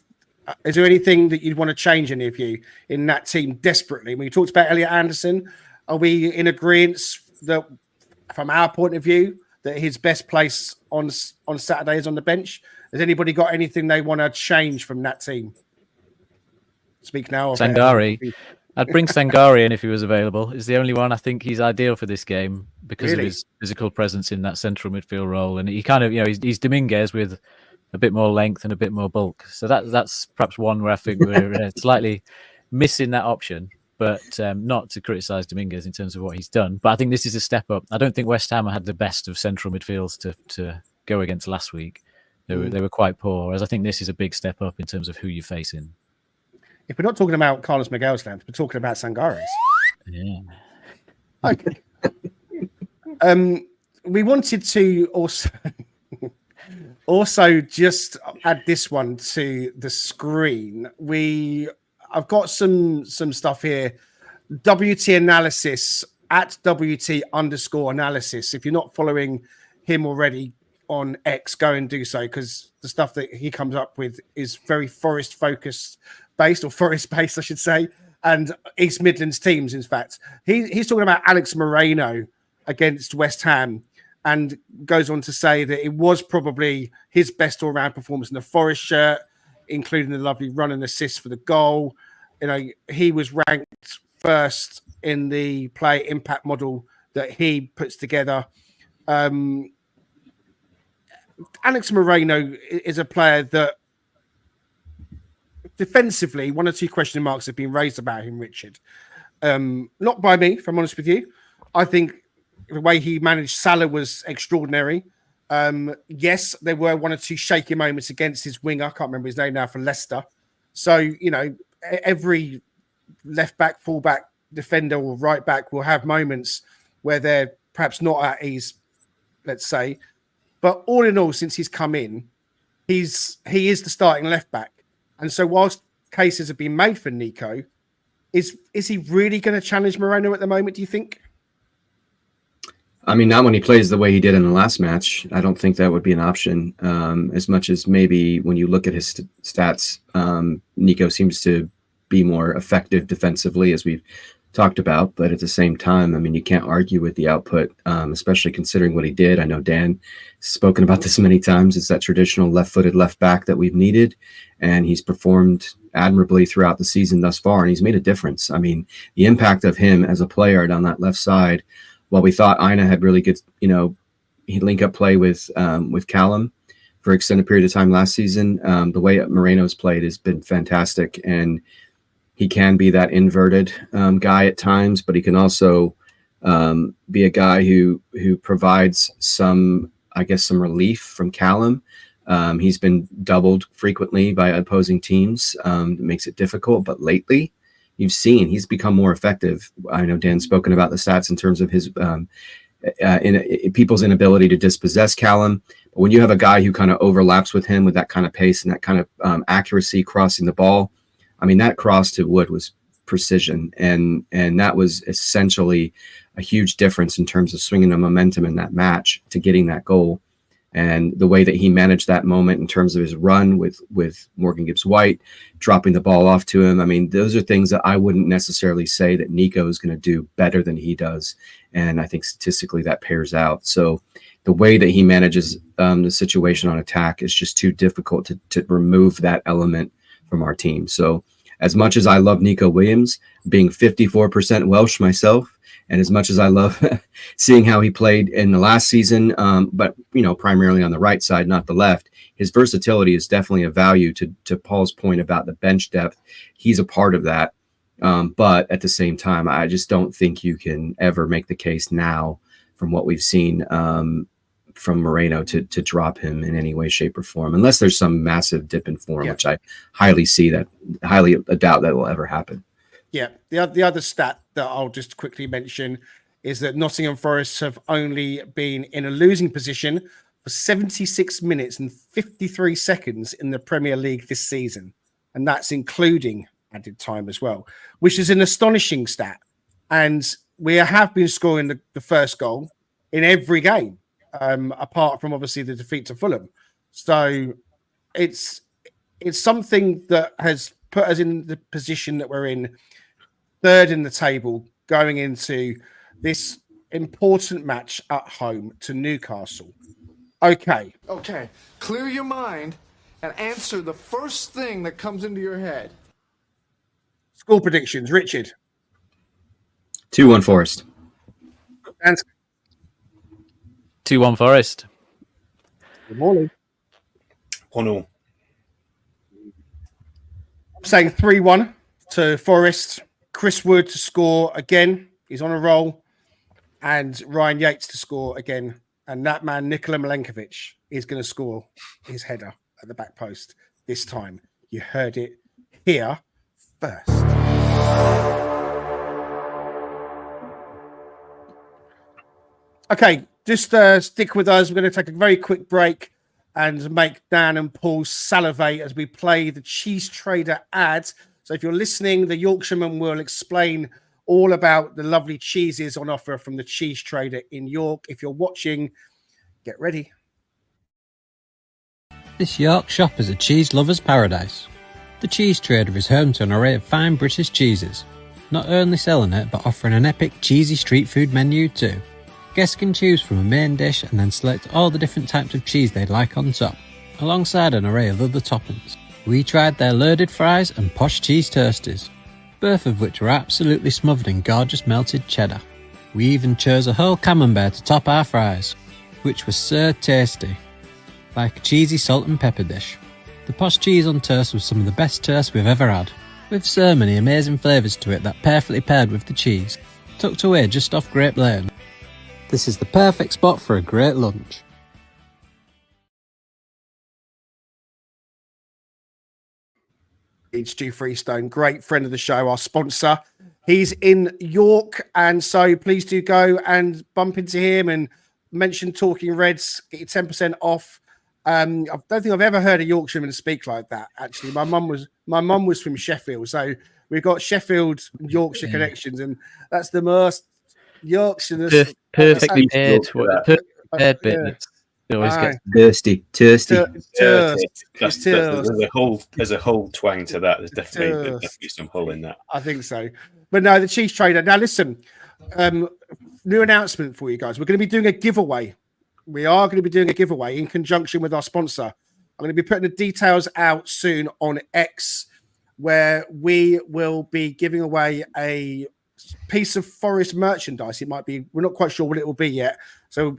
Speaker 1: Is there anything that you'd want to change, any of you, in that team desperately? When you talked about Elliot Anderson, are we in agreement that, from our point of view, that his best place on Saturday is on the bench? Has anybody got anything they want to change from that team? Speak now.
Speaker 4: Sangare. I'd bring Sangare in if he was available. He's the only one I think he's ideal for this game because of his physical presence in that central midfield role. And he kind of, he's Dominguez with a bit more length and a bit more bulk. So that's perhaps one where I think we're slightly missing that option. But not to criticise Dominguez in terms of what he's done. But I think this is a step up. I don't think West Ham had the best of central midfields to go against last week. They were quite poor, whereas I think this is a big step up in terms of who you're facing. If
Speaker 1: we're not talking about Carlos Miguel's length, we're talking about Sangare's.
Speaker 4: Yeah.
Speaker 1: Okay. We wanted to also just add this one to the screen. I've got some stuff here. WT analysis at WT_analysis. If you're not following him already on X, go and do so, because the stuff that he comes up with is very Forest focused based, or Forest based, I should say, and East Midlands teams. In fact, he's talking about Alex Moreno against West Ham, and goes on to say that it was probably his best all-round performance in the Forest shirt, including the lovely run and assist for the goal. He was ranked first in the play impact model that he puts together. Alex Moreno is a player that defensively, 1 or 2 question marks have been raised about him, Richard. Not by me, if I'm honest with you. I think the way he managed Salah was extraordinary. Yes, there were 1 or 2 shaky moments against his winger. I can't remember his name now, for Leicester. So, every left back, full back, defender or right back will have moments where they're perhaps not at ease, let's say. But all in all, since he's come in, he is the starting left back. And so whilst cases have been made for Nico, is he really going to challenge Moreno at the moment, do you think?
Speaker 2: I mean, not when he plays the way he did in the last match. I don't think that would be an option. As much as maybe when you look at his stats, Nico seems to be more effective defensively, as we've talked about. But at the same time, I mean, you can't argue with the output, especially considering what he did. I know Dan has spoken about this many times. It's that traditional left-footed left back that we've needed, and he's performed admirably throughout the season thus far, and he's made a difference. I mean, the impact of him as a player down that left side, while we thought Ina had really good, he'd link up play with Callum for an extended period of time last season, the way Moreno's played has been fantastic, and he can be that inverted guy at times, but he can also be a guy who provides some relief from Callum. He's been doubled frequently by opposing teams. It makes it difficult, but lately you've seen he's become more effective. I know Dan's spoken about the stats in terms of his people's inability to dispossess Callum. But when you have a guy who kind of overlaps with him with that kind of pace and that kind of accuracy crossing the ball, I mean, that cross to Wood was precision, and that was essentially a huge difference in terms of swinging the momentum in that match to getting that goal. And the way that he managed that moment in terms of his run with Morgan Gibbs-White, dropping the ball off to him. I mean, those are things that I wouldn't necessarily say that Nico is going to do better than he does. And I think statistically that pairs out. So the way that he manages the situation on attack is just too difficult to remove that element from our team. So as much as I love Nico Williams, being 54% Welsh myself, and as much as I love seeing how he played in the last season, but, primarily on the right side, not the left, his versatility is definitely a value to Paul's point about the bench depth. He's a part of that. But at the same time, I just don't think you can ever make the case now from what we've seen from Moreno to drop him in any way, shape, or form, unless there's some massive dip in form, which I highly doubt that will ever happen.
Speaker 1: Yeah, the other stat that I'll just quickly mention is that Nottingham Forest have only been in a losing position for 76 minutes and 53 seconds in the Premier League this season. And that's including added time as well, which is an astonishing stat. And we have been scoring the first goal in every game, apart from obviously the defeat to Fulham. So it's something that has put us in the position that we're in, third in the table, going into this important match at home to Newcastle. Okay.
Speaker 6: Clear your mind and answer the first thing that comes into your head.
Speaker 1: Score predictions, Richard.
Speaker 2: 2-1 Forest.
Speaker 1: And
Speaker 4: 2-1 Forest.
Speaker 1: good morning.
Speaker 3: 1-1.
Speaker 1: I'm saying 3-1 to Forest. Chris Wood to score again. He's on a roll. And Ryan Yates to score again. And that man, Nikola Milenkovic, is going to score his header at the back post this time. You heard it here first. Okay, just stick with us. We're going to take a very quick break and make Dan and Paul salivate as we play the Cheese Trader ad. So if you're listening, the Yorkshireman will explain all about the lovely cheeses on offer from the Cheese Trader in York. If you're watching, get ready.
Speaker 7: This York shop is a cheese lover's paradise. The Cheese Trader is home to an array of fine British cheeses, not only selling it but offering an epic cheesy street food menu too. Guests can choose from a main dish and then select all the different types of cheese they'd like on top, alongside an array of other toppings. We tried their loaded fries and posh cheese toasties, both of which were absolutely smothered in gorgeous melted cheddar. We even chose a whole camembert to top our fries, which was so tasty, like a cheesy salt and pepper dish. The posh cheese on toast was some of the best toast we've ever had, with so many amazing flavours to it that perfectly paired with the cheese, tucked away just off Grape Lane. This is the perfect spot for a great lunch.
Speaker 1: It's Stu Freestone, great friend of the show, our sponsor. He's in York, and so please do go and bump into him and mention Talking Reds, get you 10% off. I don't think I've ever heard a Yorkshireman speak like that. Actually, my mum was from Sheffield, so we've got Sheffield and Yorkshire connections, and that's the most Yorkshire.
Speaker 4: Perfectly paired. Perfectly paired bit. It always gets
Speaker 2: Thirsty.
Speaker 3: There's a whole twang to that. There's definitely some pull in that.
Speaker 1: I think so. But no, the Cheese Trader. Now listen, new announcement for you guys. We're going to be doing a giveaway. We are going to be doing a giveaway in conjunction with our sponsor. I'm going to be putting the details out soon on X, where we will be giving away a piece of Forest merchandise. It might be, we're not quite sure what it will be yet. So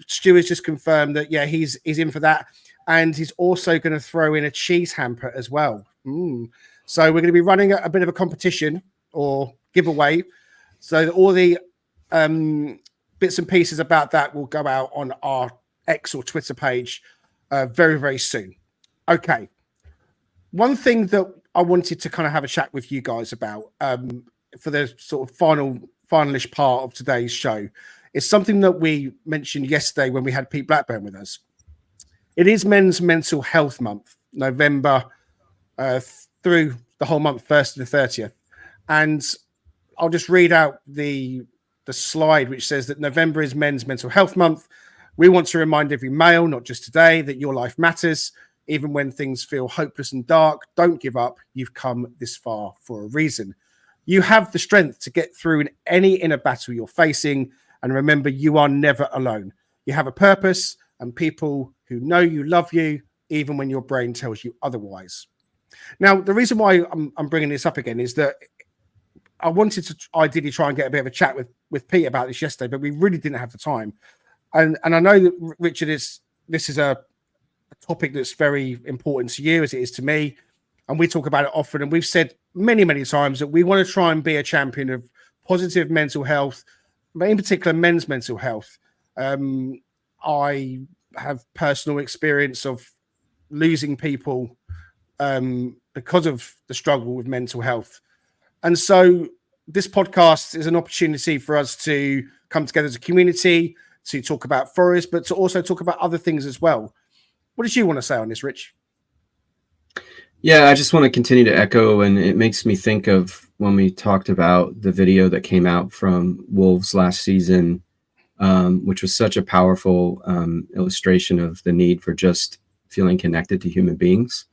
Speaker 1: Stu has just confirmed that, yeah, he's in for that. And he's also going to throw in a cheese hamper as well. So we're going to be running a bit of a competition or giveaway. So that all the bits and pieces about that will go out on our X or Twitter page very, very soon. Okay. One thing that I wanted to kind of have a chat with you guys about for the sort of finalish part of today's show is something that we mentioned yesterday when we had Pete Blackburn with us. It is Men's Mental Health Month, November through the whole month, 1st to the 30th. And I'll just read out the slide which says that November is Men's Mental Health Month, We want to remind every male, not just today, that your life matters. Even when things feel hopeless and dark, don't give up. You've come this far for a reason. You have the strength to get through in any inner battle you're facing. And remember, you are never alone. You have a purpose and people who know you love you, even when your brain tells you otherwise. Now, the reason why I'm bringing this up again is that I wanted to ideally try and get a bit of a chat with Pete about this yesterday, but we really didn't have the time. And I know that Richard, this is a topic that's very important to you as it is to me. And we talk about it often. And we've said many, many times that we want to try and be a champion of positive mental health, but in particular, men's mental health. I have personal experience of losing people because of the struggle with mental health. And so this podcast is an opportunity for us to come together as a community, to talk about Forest, but to also talk about other things as well. What did you want to say on this, Rich?
Speaker 2: Yeah, I just want to continue to echo, and it makes me think of when we talked about the video that came out from Wolves last season, which was such a powerful illustration of the need for just feeling connected to human beings.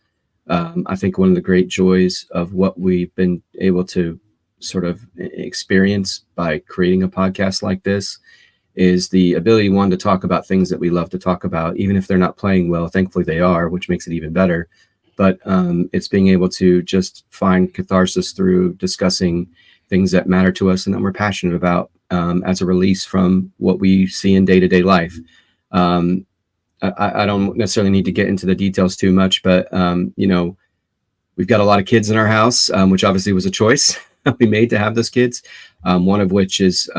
Speaker 2: I think one of the great joys of what we've been able to sort of experience by creating a podcast like this is the ability, one, to talk about things that we love to talk about, even if they're not playing well. Thankfully they are, which makes it even better. But it's being able to just find catharsis through discussing things that matter to us and that we're passionate about as a release from what we see in day-to-day life. I don't necessarily need to get into the details too much, but, we've got a lot of kids in our house, which obviously was a choice we made to have those kids, one of which is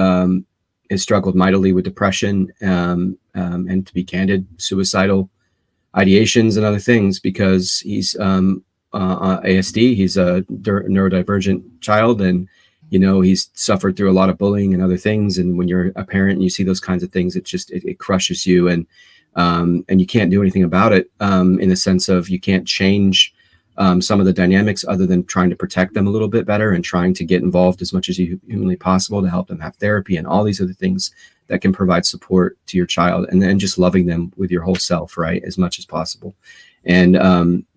Speaker 2: has struggled mightily with depression and, to be candid, suicidal ideations and other things, because he's ASD. He's a neurodivergent child, and he's suffered through a lot of bullying and other things. And when you're a parent and you see those kinds of things, it crushes you, and you can't do anything about it in the sense of you can't change some of the dynamics other than trying to protect them a little bit better and trying to get involved as much as humanly possible to help them have therapy and all these other things that can provide support to your child, and then just loving them with your whole self, right, as much as possible. And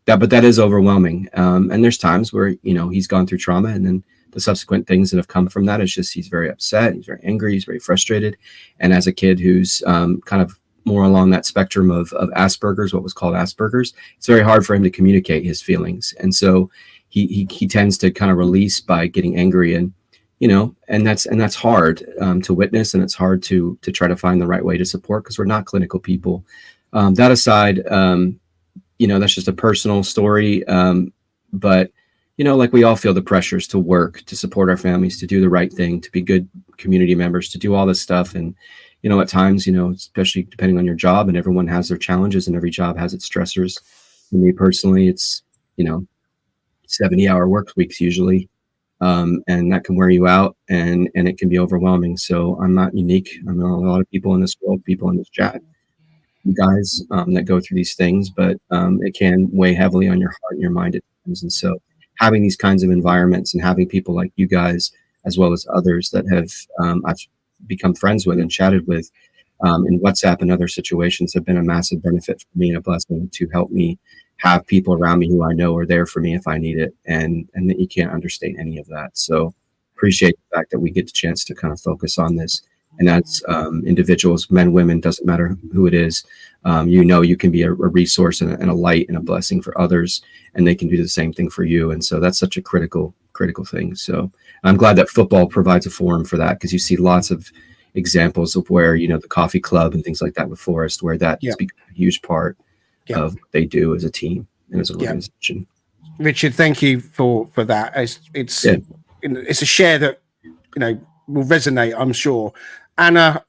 Speaker 2: but that is overwhelming. And there's times where he's gone through trauma, and then the subsequent things that have come from that is just he's very upset, he's very angry, he's very frustrated. And as a kid who's kind of more along that spectrum of Asperger's, what was called Asperger's, it's very hard for him to communicate his feelings. And so he tends to kind of release by getting angry, and and that's hard to witness, and it's hard to try to find the right way to support, because we're not clinical people. That aside, that's just a personal story. But like we all feel the pressures to work, to support our families, to do the right thing, to be good community members, to do all this stuff. And at times, especially depending on your job, and everyone has their challenges, and every job has its stressors. For me personally, it's 70-hour work weeks usually. And that can wear you out, and it can be overwhelming. So I'm not unique. I know a lot of people in this world, people in this chat, you guys that go through these things, but it can weigh heavily on your heart and your mind at times. And so having these kinds of environments and having people like you guys, as well as others that have I've become friends with and chatted with in WhatsApp and other situations, have been a massive benefit for me and a blessing to help me have people around me who I know are there for me if I need it, and that you can't understate any of that. So appreciate the fact that we get the chance to kind of focus on this. And as individuals, men, women, doesn't matter who it is, you can be a resource and a light and a blessing for others, and they can do the same thing for you. And so that's such a critical thing. So I'm glad that football provides a forum for that, because you see lots of examples of where, the coffee club and things like that with Forest, where that has become a huge part of what they do as a team and as an organization.
Speaker 1: Richard, thank you for that. It's a share that will resonate, I'm sure. Anna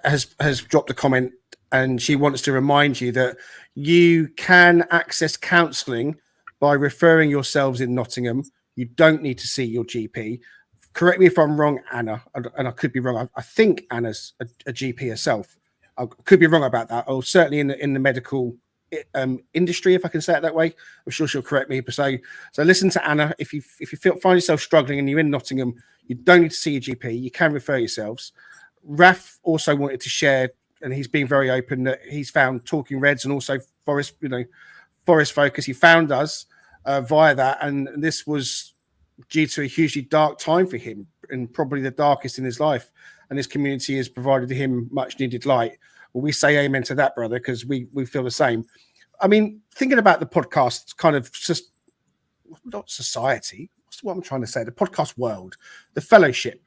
Speaker 1: has dropped a comment, and she wants to remind you that you can access counselling by referring yourselves in Nottingham. You don't need to see your GP. Correct me if I'm wrong, Anna, and I could be wrong. I think Anna's a GP herself. I could be wrong about that, or certainly in the medical industry, if I can say it that way. I'm sure she'll correct me. So listen to Anna. If you find yourself struggling and you're in Nottingham, you don't need to see your GP. You can refer yourselves. Raf also wanted to share and he's been very open that he's found Talking Reds and also Forest, Forest Focus. He found us via that, and this was due to a hugely dark time for him, and probably the darkest in his life. And this community has provided him much needed light. Well, we say amen to that, brother, because we feel the same. I mean, thinking about the podcast, kind of just not society. What's what I'm trying to say? The podcast world, the fellowship.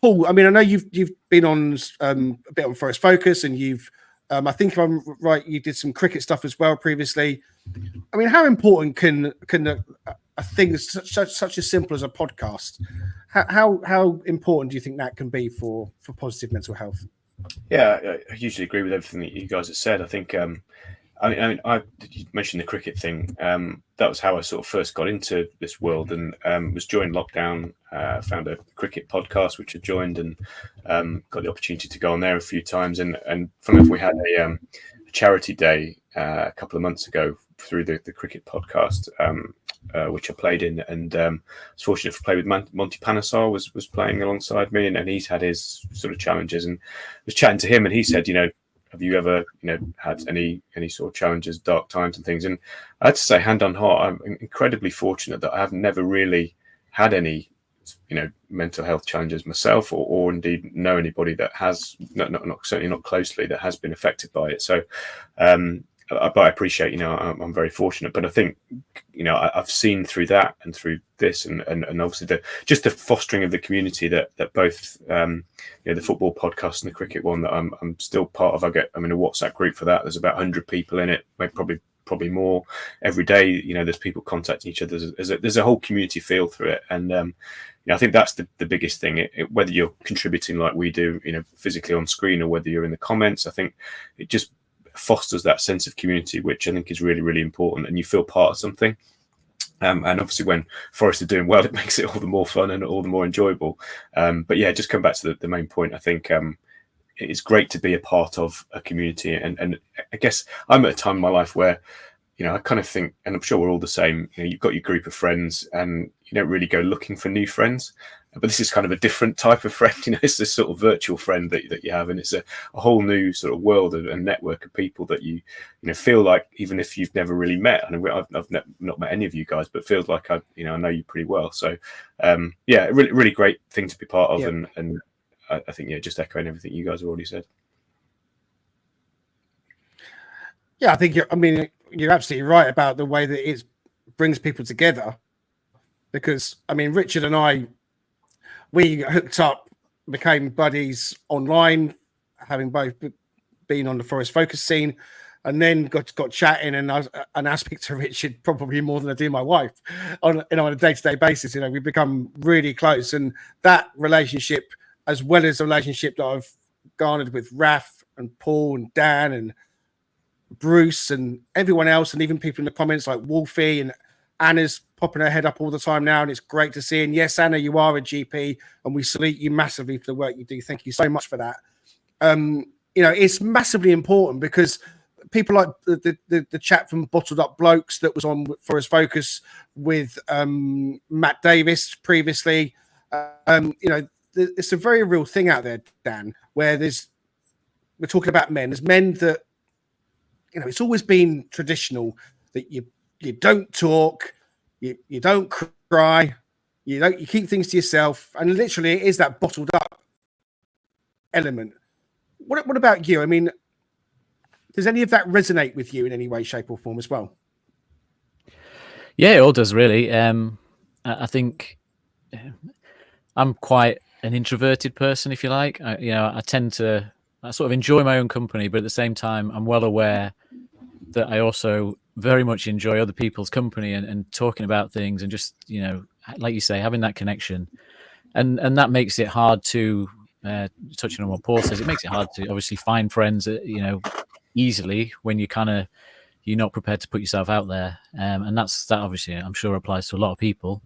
Speaker 1: Paul, I mean, I know you've been on a bit on Forest Focus, and you've, I think if I'm right, you did some cricket stuff as well previously. I mean, how important can a thing such as simple as a podcast? How important do you think that can be for positive mental health?
Speaker 3: Yeah, I hugely agree with everything that you guys have said. I think, you mentioned the cricket thing. That was how I sort of first got into this world, and was during lockdown. Found a cricket podcast which I joined, and got the opportunity to go on there a few times. And funny enough, we had a charity day a couple of months ago through the cricket podcast, which I played in, and I was fortunate to play with Monty Panesar was playing alongside me, and he's had his sort of challenges, and I was chatting to him, and he said, have you ever, had any sort of challenges, dark times and things? And I had to say, hand on heart, I'm incredibly fortunate that I have never really had any, mental health challenges myself, or indeed know anybody that has, not certainly not closely, that has been affected by it. So, but I appreciate, I'm very fortunate. But I think, I've seen through that and through this, and obviously the fostering of the community that both, the football podcast and the cricket one that I'm still part of. I'm in a WhatsApp group for that. There's about 100 people in it, maybe probably more every day. There's people contacting each other. There's a whole community feel through it, and I think that's the biggest thing. Whether you're contributing like we do, physically on screen, or whether you're in the comments, I think it just fosters that sense of community, which I think is really, really important, and you feel part of something. And obviously when Forest are doing well, it makes it all the more fun and all the more enjoyable. But yeah, just come back to the main point. I think it's great to be a part of a community, and I guess I'm at a time in my life where I kind of think, and I'm sure we're all the same, you've got your group of friends and you don't really go looking for new friends. But this is kind of a different type of friend. It's this sort of virtual friend that you have, and it's a whole new sort of world and network of people that you feel like, even if you've never really met. I've not met any of you guys, but feels like I know you pretty well. So yeah, really, really great thing to be part of, yeah. And I think just echoing everything you guys have already said.
Speaker 1: Yeah, I think you're absolutely right about the way that it brings people together, because Richard and I, we hooked up, became buddies online, having both been on the Forest Focus scene, and then got chatting. And I speak to Richard probably more than I do my wife on a day-to-day basis. We've become really close, and that relationship, as well as the relationship that I've garnered with Raf and Paul and Dan and Bruce and everyone else, and even people in the comments like Wolfie, and Anna's popping her head up all the time now, and it's great to see. And yes, Anna, you are a GP, and we salute you massively for the work you do. Thank you so much for that. It's massively important, because people like the chat from Bottled Up Blokes that was on Forest Focus with Matt Davis previously. It's a very real thing out there, Dan, where we're talking about men. There's men that, it's always been traditional that you don't talk, you don't cry, you keep things to yourself, and literally it is that bottled up element. What about you? Does any of that resonate with you in any way, shape, or form as well?
Speaker 4: Yeah, it all does, really. I think I'm quite an introverted person, if you like. I tend to sort of enjoy my own company, but at the same time, I'm well aware that I also very much enjoy other people's company and talking about things, and just, like you say, having that connection. And that makes it hard to, touching on what Paul says, it makes it hard to obviously find friends, easily when you're not prepared to put yourself out there. And that obviously, I'm sure, applies to a lot of people.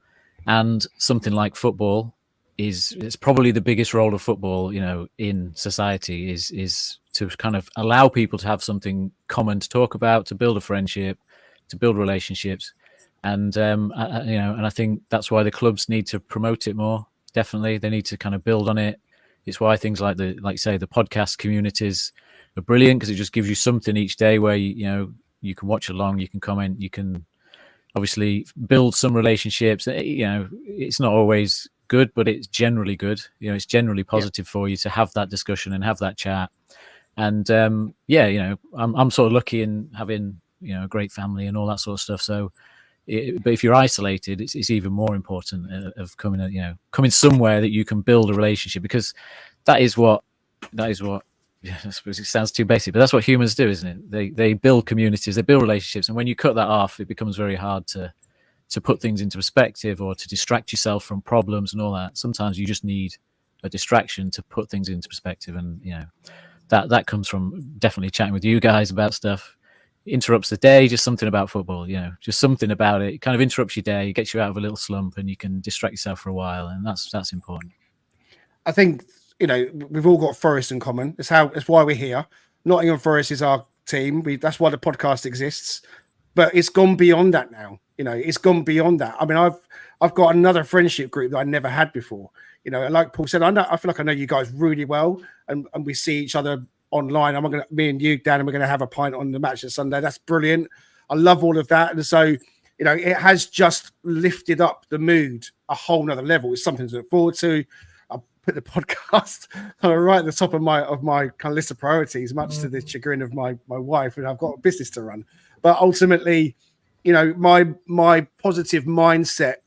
Speaker 4: And something like football it's probably the biggest role of football, in society is to kind of allow people to have something common to talk about, to build a friendship, to build relationships. And, and I think that's why the clubs need to promote it more. Definitely. They need to kind of build on it. It's why things like the podcast communities are brilliant because it just gives you something each day where you can watch along, you can comment, you can obviously build some relationships. It's not always good, but it's generally good. It's generally positive for you to have that discussion and have that chat. And I'm sort of lucky in having a great family and all that sort of stuff. So, but if you're isolated, it's even more important of coming somewhere that you can build a relationship, because that is what. Yeah, I suppose it sounds too basic, but that's what humans do, isn't it? They build communities, they build relationships, and when you cut that off, it becomes very hard to put things into perspective or to distract yourself from problems and all that. Sometimes you just need a distraction to put things into perspective, and that comes from definitely chatting with you guys about stuff. Interrupts the day, just something about football, just something about it. It kind of interrupts your day, gets you out of a little slump, and you can distract yourself for a while, and that's important.
Speaker 1: I think we've all got Forest in common. It's why we're here. Nottingham Forest is our team. That's why the podcast exists. But it's gone beyond that now. It's gone beyond that. I mean, I've got another friendship group that I never had before. Like Paul said, I feel like I know you guys really well, and we see each other online. Me and you, Dan, and we're going to have a pint on the match this Sunday. That's brilliant. I love all of that, and so it has just lifted up the mood a whole nother level. It's something to look forward to. Put the podcast right at the top of my kind of list of priorities, much to the chagrin of my wife, and I've got a business to run. But ultimately, my positive mindset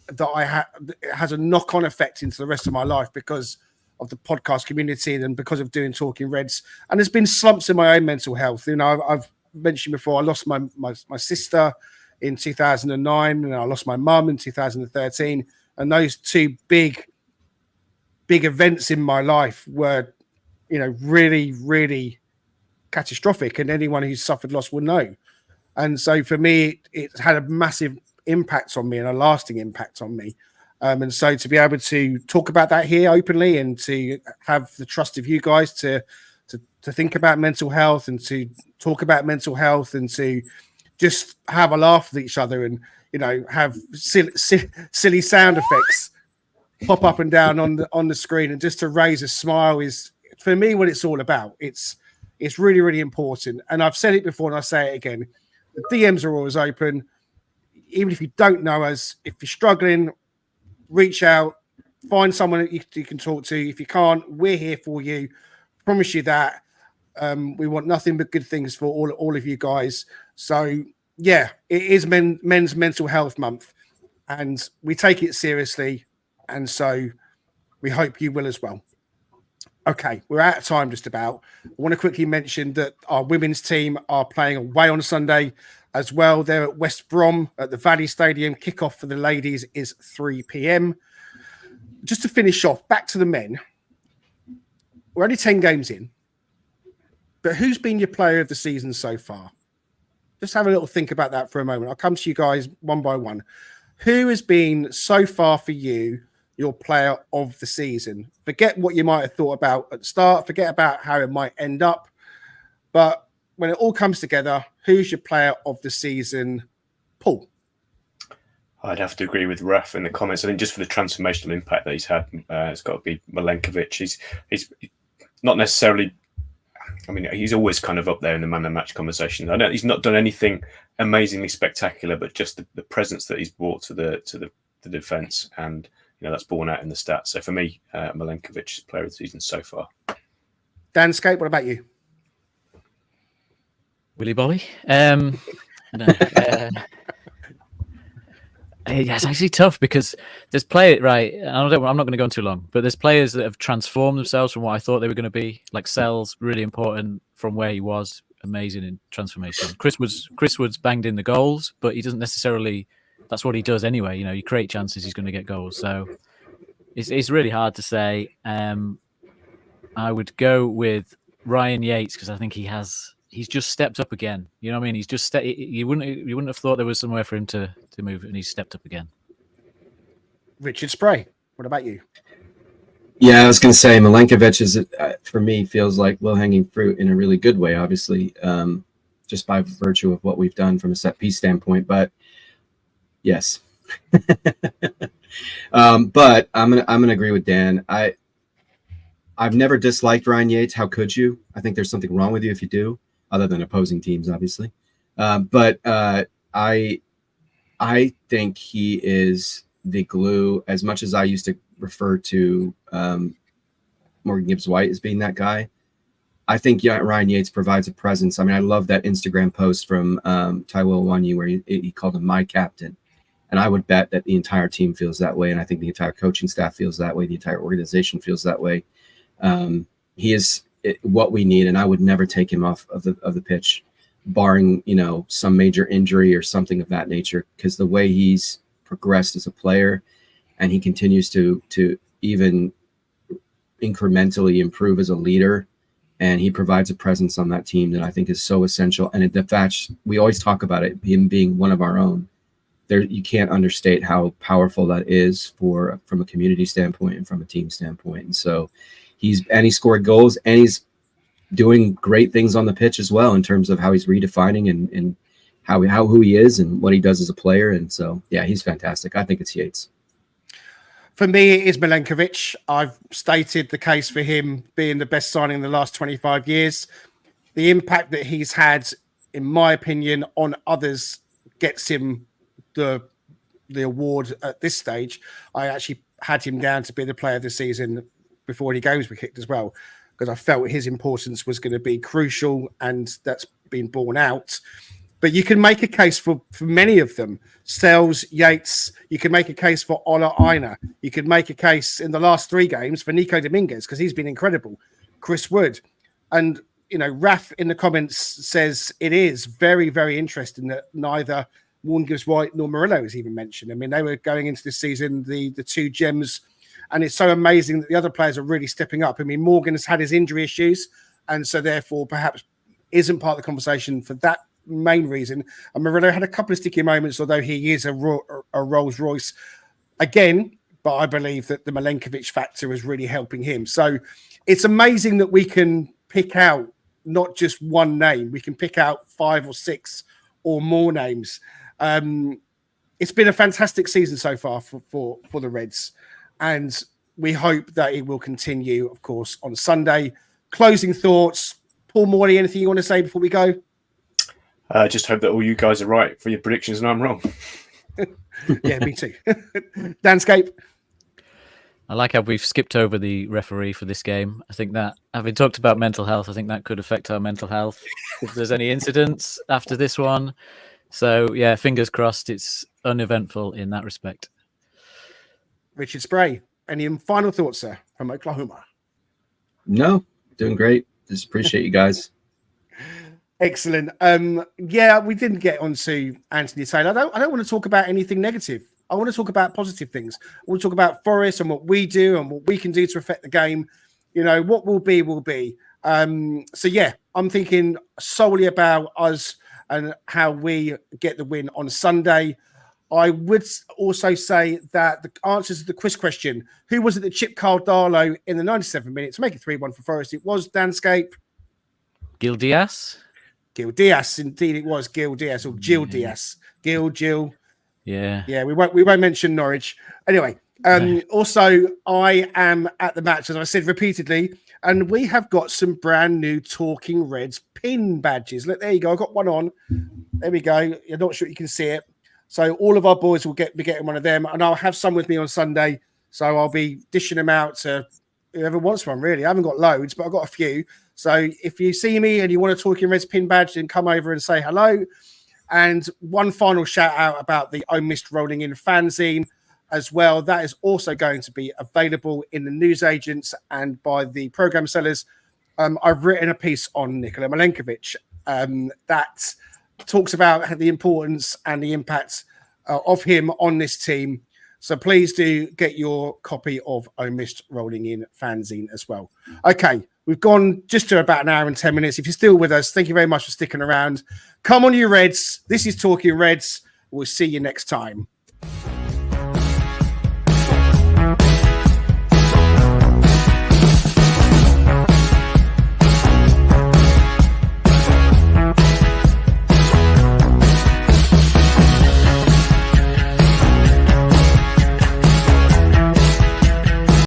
Speaker 1: that I have has a knock-on effect into the rest of my life because of the podcast community and because of doing Talking Reds. And there's been slumps in my own mental health. I've mentioned before, I lost my sister in 2009, and I lost my mum in 2013, and those two big events in my life were, really, really catastrophic, and anyone who's suffered loss will know. And so for me, it had a massive impact on me and a lasting impact on me. And so to be able to talk about that here openly and to have the trust of you guys to think about mental health and to talk about mental health and to just have a laugh with each other and, have silly sound effects pop up and down on the screen, and just to raise a smile is, for me, what it's all about. It's really, really important. And I've said it before and I say it again. The DMs are always open. Even if you don't know us, if you're struggling, reach out, find someone that you can talk to. If you can't, we're here for you. Promise you that. We want nothing but good things for all of you guys. So yeah, it is Men's Mental Health Month, and we take it seriously. And so we hope you will as well. Okay, we're out of time just about. I want to quickly mention that our women's team are playing away on Sunday as well. They're at West Brom at the Valley Stadium. Kickoff for the ladies is 3 p.m. Just to finish off, back to the men. We're only 10 games in, but who's been your player of the season so far? Just have a little think about that for a moment. I'll come to you guys one by one. Who has been so far for you your player of the season? Forget what you might have thought about at the start. Forget about how it might end up. But when it all comes together, who's your player of the season? Paul?
Speaker 3: I'd have to agree with Raf in the comments. I think just for the transformational impact that he's had, it's got to be Milenkovic. He's not necessarily... I mean, he's always kind of up there in the man of the match conversation. I know he's not done anything amazingly spectacular, but just the presence that he's brought to the defence, and that's borne out in the stats. So for me, Milenkovic is player of the season so far.
Speaker 1: Danscape, what about you?
Speaker 4: Willy Bolly? No. Yeah, it's actually tough because there's I'm not going to go on too long, but there's players that have transformed themselves from what I thought they were going to be. Like Sells, really important from where he was, amazing in transformation. Chris Woods banged in the goals, but he doesn't necessarily. That's what he does anyway. You create chances, he's going to get goals. So it's really hard to say. I would go with Ryan Yates because I think he's just stepped up again. You know what I mean? He's just you wouldn't have thought there was somewhere for him to move, and he's stepped up again.
Speaker 1: Richard Spray, what about you?
Speaker 2: Yeah, I was going to say Milenkovic is, for me, feels like low-hanging fruit in a really good way, obviously, just by virtue of what we've done from a set-piece standpoint. But yes. But I'm gonna agree with Dan. I've never disliked Ryan Yates. How could you? I think there's something wrong with you if you do, other than opposing teams, obviously. But I think he is the glue. As much as I used to refer to Morgan Gibbs-White as being that guy, I think Ryan Yates provides a presence. I mean, I love that Instagram post from Taiwo Wanyi where he called him my captain. And I would bet that the entire team feels that way. And I think the entire coaching staff feels that way. The entire organization feels that way. He is what we need. And I would never take him off of the pitch, barring, some major injury or something of that nature, because the way he's progressed as a player and he continues to even incrementally improve as a leader, and he provides a presence on that team that I think is so essential. And the fact we always talk about it, him being one of our own, you can't understate how powerful that is from a community standpoint and from a team standpoint. And so he scored goals, and he's doing great things on the pitch as well in terms of how he's redefining and who he is and what he does as a player. And so, yeah, he's fantastic. I think it's Yates.
Speaker 1: For me, it is Milenkovic. I've stated the case for him being the best signing in the last 25 years. The impact that he's had, in my opinion, on others gets him the award at this stage. I actually had him down to be the player of the season before any games were kicked as well, because I felt his importance was going to be crucial, and that's been borne out. But you can make a case for many of them. Sells, Yates. You can make a case for Ola Aina. You could make a case in the last 3 games for Nico Dominguez, because he's been incredible. Chris Wood. And, Raf in the comments says it is very, very interesting that neither Morgan Gibbs-White nor Moreno is even mentioned. I mean, they were going into this season, the 2 gems, and it's so amazing that the other players are really stepping up. I mean, Morgan has had his injury issues, and so therefore perhaps isn't part of the conversation for that main reason. And Moreno had a couple of sticky moments, although he is a Rolls Royce again, but I believe that the Milenkovic factor is really helping him. So it's amazing that we can pick out not just one name. We can pick out 5 or 6 or more names. It's been a fantastic season so far for the Reds, and we hope that it will continue, of course, on Sunday. Closing thoughts, Paul Morley, anything you want to say before we go?
Speaker 3: Just hope that all you guys are right for your predictions and I'm wrong.
Speaker 1: Yeah, me too. Danscape.
Speaker 4: I like how we've skipped over the referee for this game. I think that, having talked about mental health, I think that could affect our mental health if there's any incidents after this one. So, yeah, fingers crossed it's uneventful in that respect.
Speaker 1: Richard Spray, any final thoughts, sir, from Oklahoma?
Speaker 2: No, doing great. Just appreciate you guys.
Speaker 1: Excellent. Yeah, we didn't get onto Anthony Taylor. I don't want to talk about anything negative. I want to talk about positive things. I want to talk about Forest and what we do and what we can do to affect the game. What will be, will be. So, yeah, I'm thinking solely about us and how we get the win on Sunday. I would also say that the answers to the quiz question, who was it that chipped Carl Darlow in the 97 minutes to make it 3-1 for Forest? It was Danscape.
Speaker 4: Gil Diaz?
Speaker 1: Gil Diaz, indeed it was Gil Diaz, or Gil Diaz. Gil. Yeah, we won't mention Norwich. Anyway, also I am at the match, as I said repeatedly, and we have got some brand new Talking Reds pin badges. Look, there you go. I got one on. There we go. You're not sure you can see it. So all of our boys will be getting one of them, and I'll have some with me on Sunday. So I'll be dishing them out to whoever wants one, really. I haven't got loads, but I've got a few. So if you see me and you want a Talking Reds pin badge, then come over and say hello. And one final shout out about the I Missed Rolling In fanzine as well. That is also going to be available in the newsagents and by the program sellers. I've written a piece on Nikola Milenkovic that talks about the importance and the impact of him on this team. So please do get your copy of I Missed Rolling In fanzine as well. Okay, we've gone just to about an hour and 10 minutes. If you're still with us, thank you very much for sticking around. Come on, you Reds. This is Talking Reds. We'll see you next time.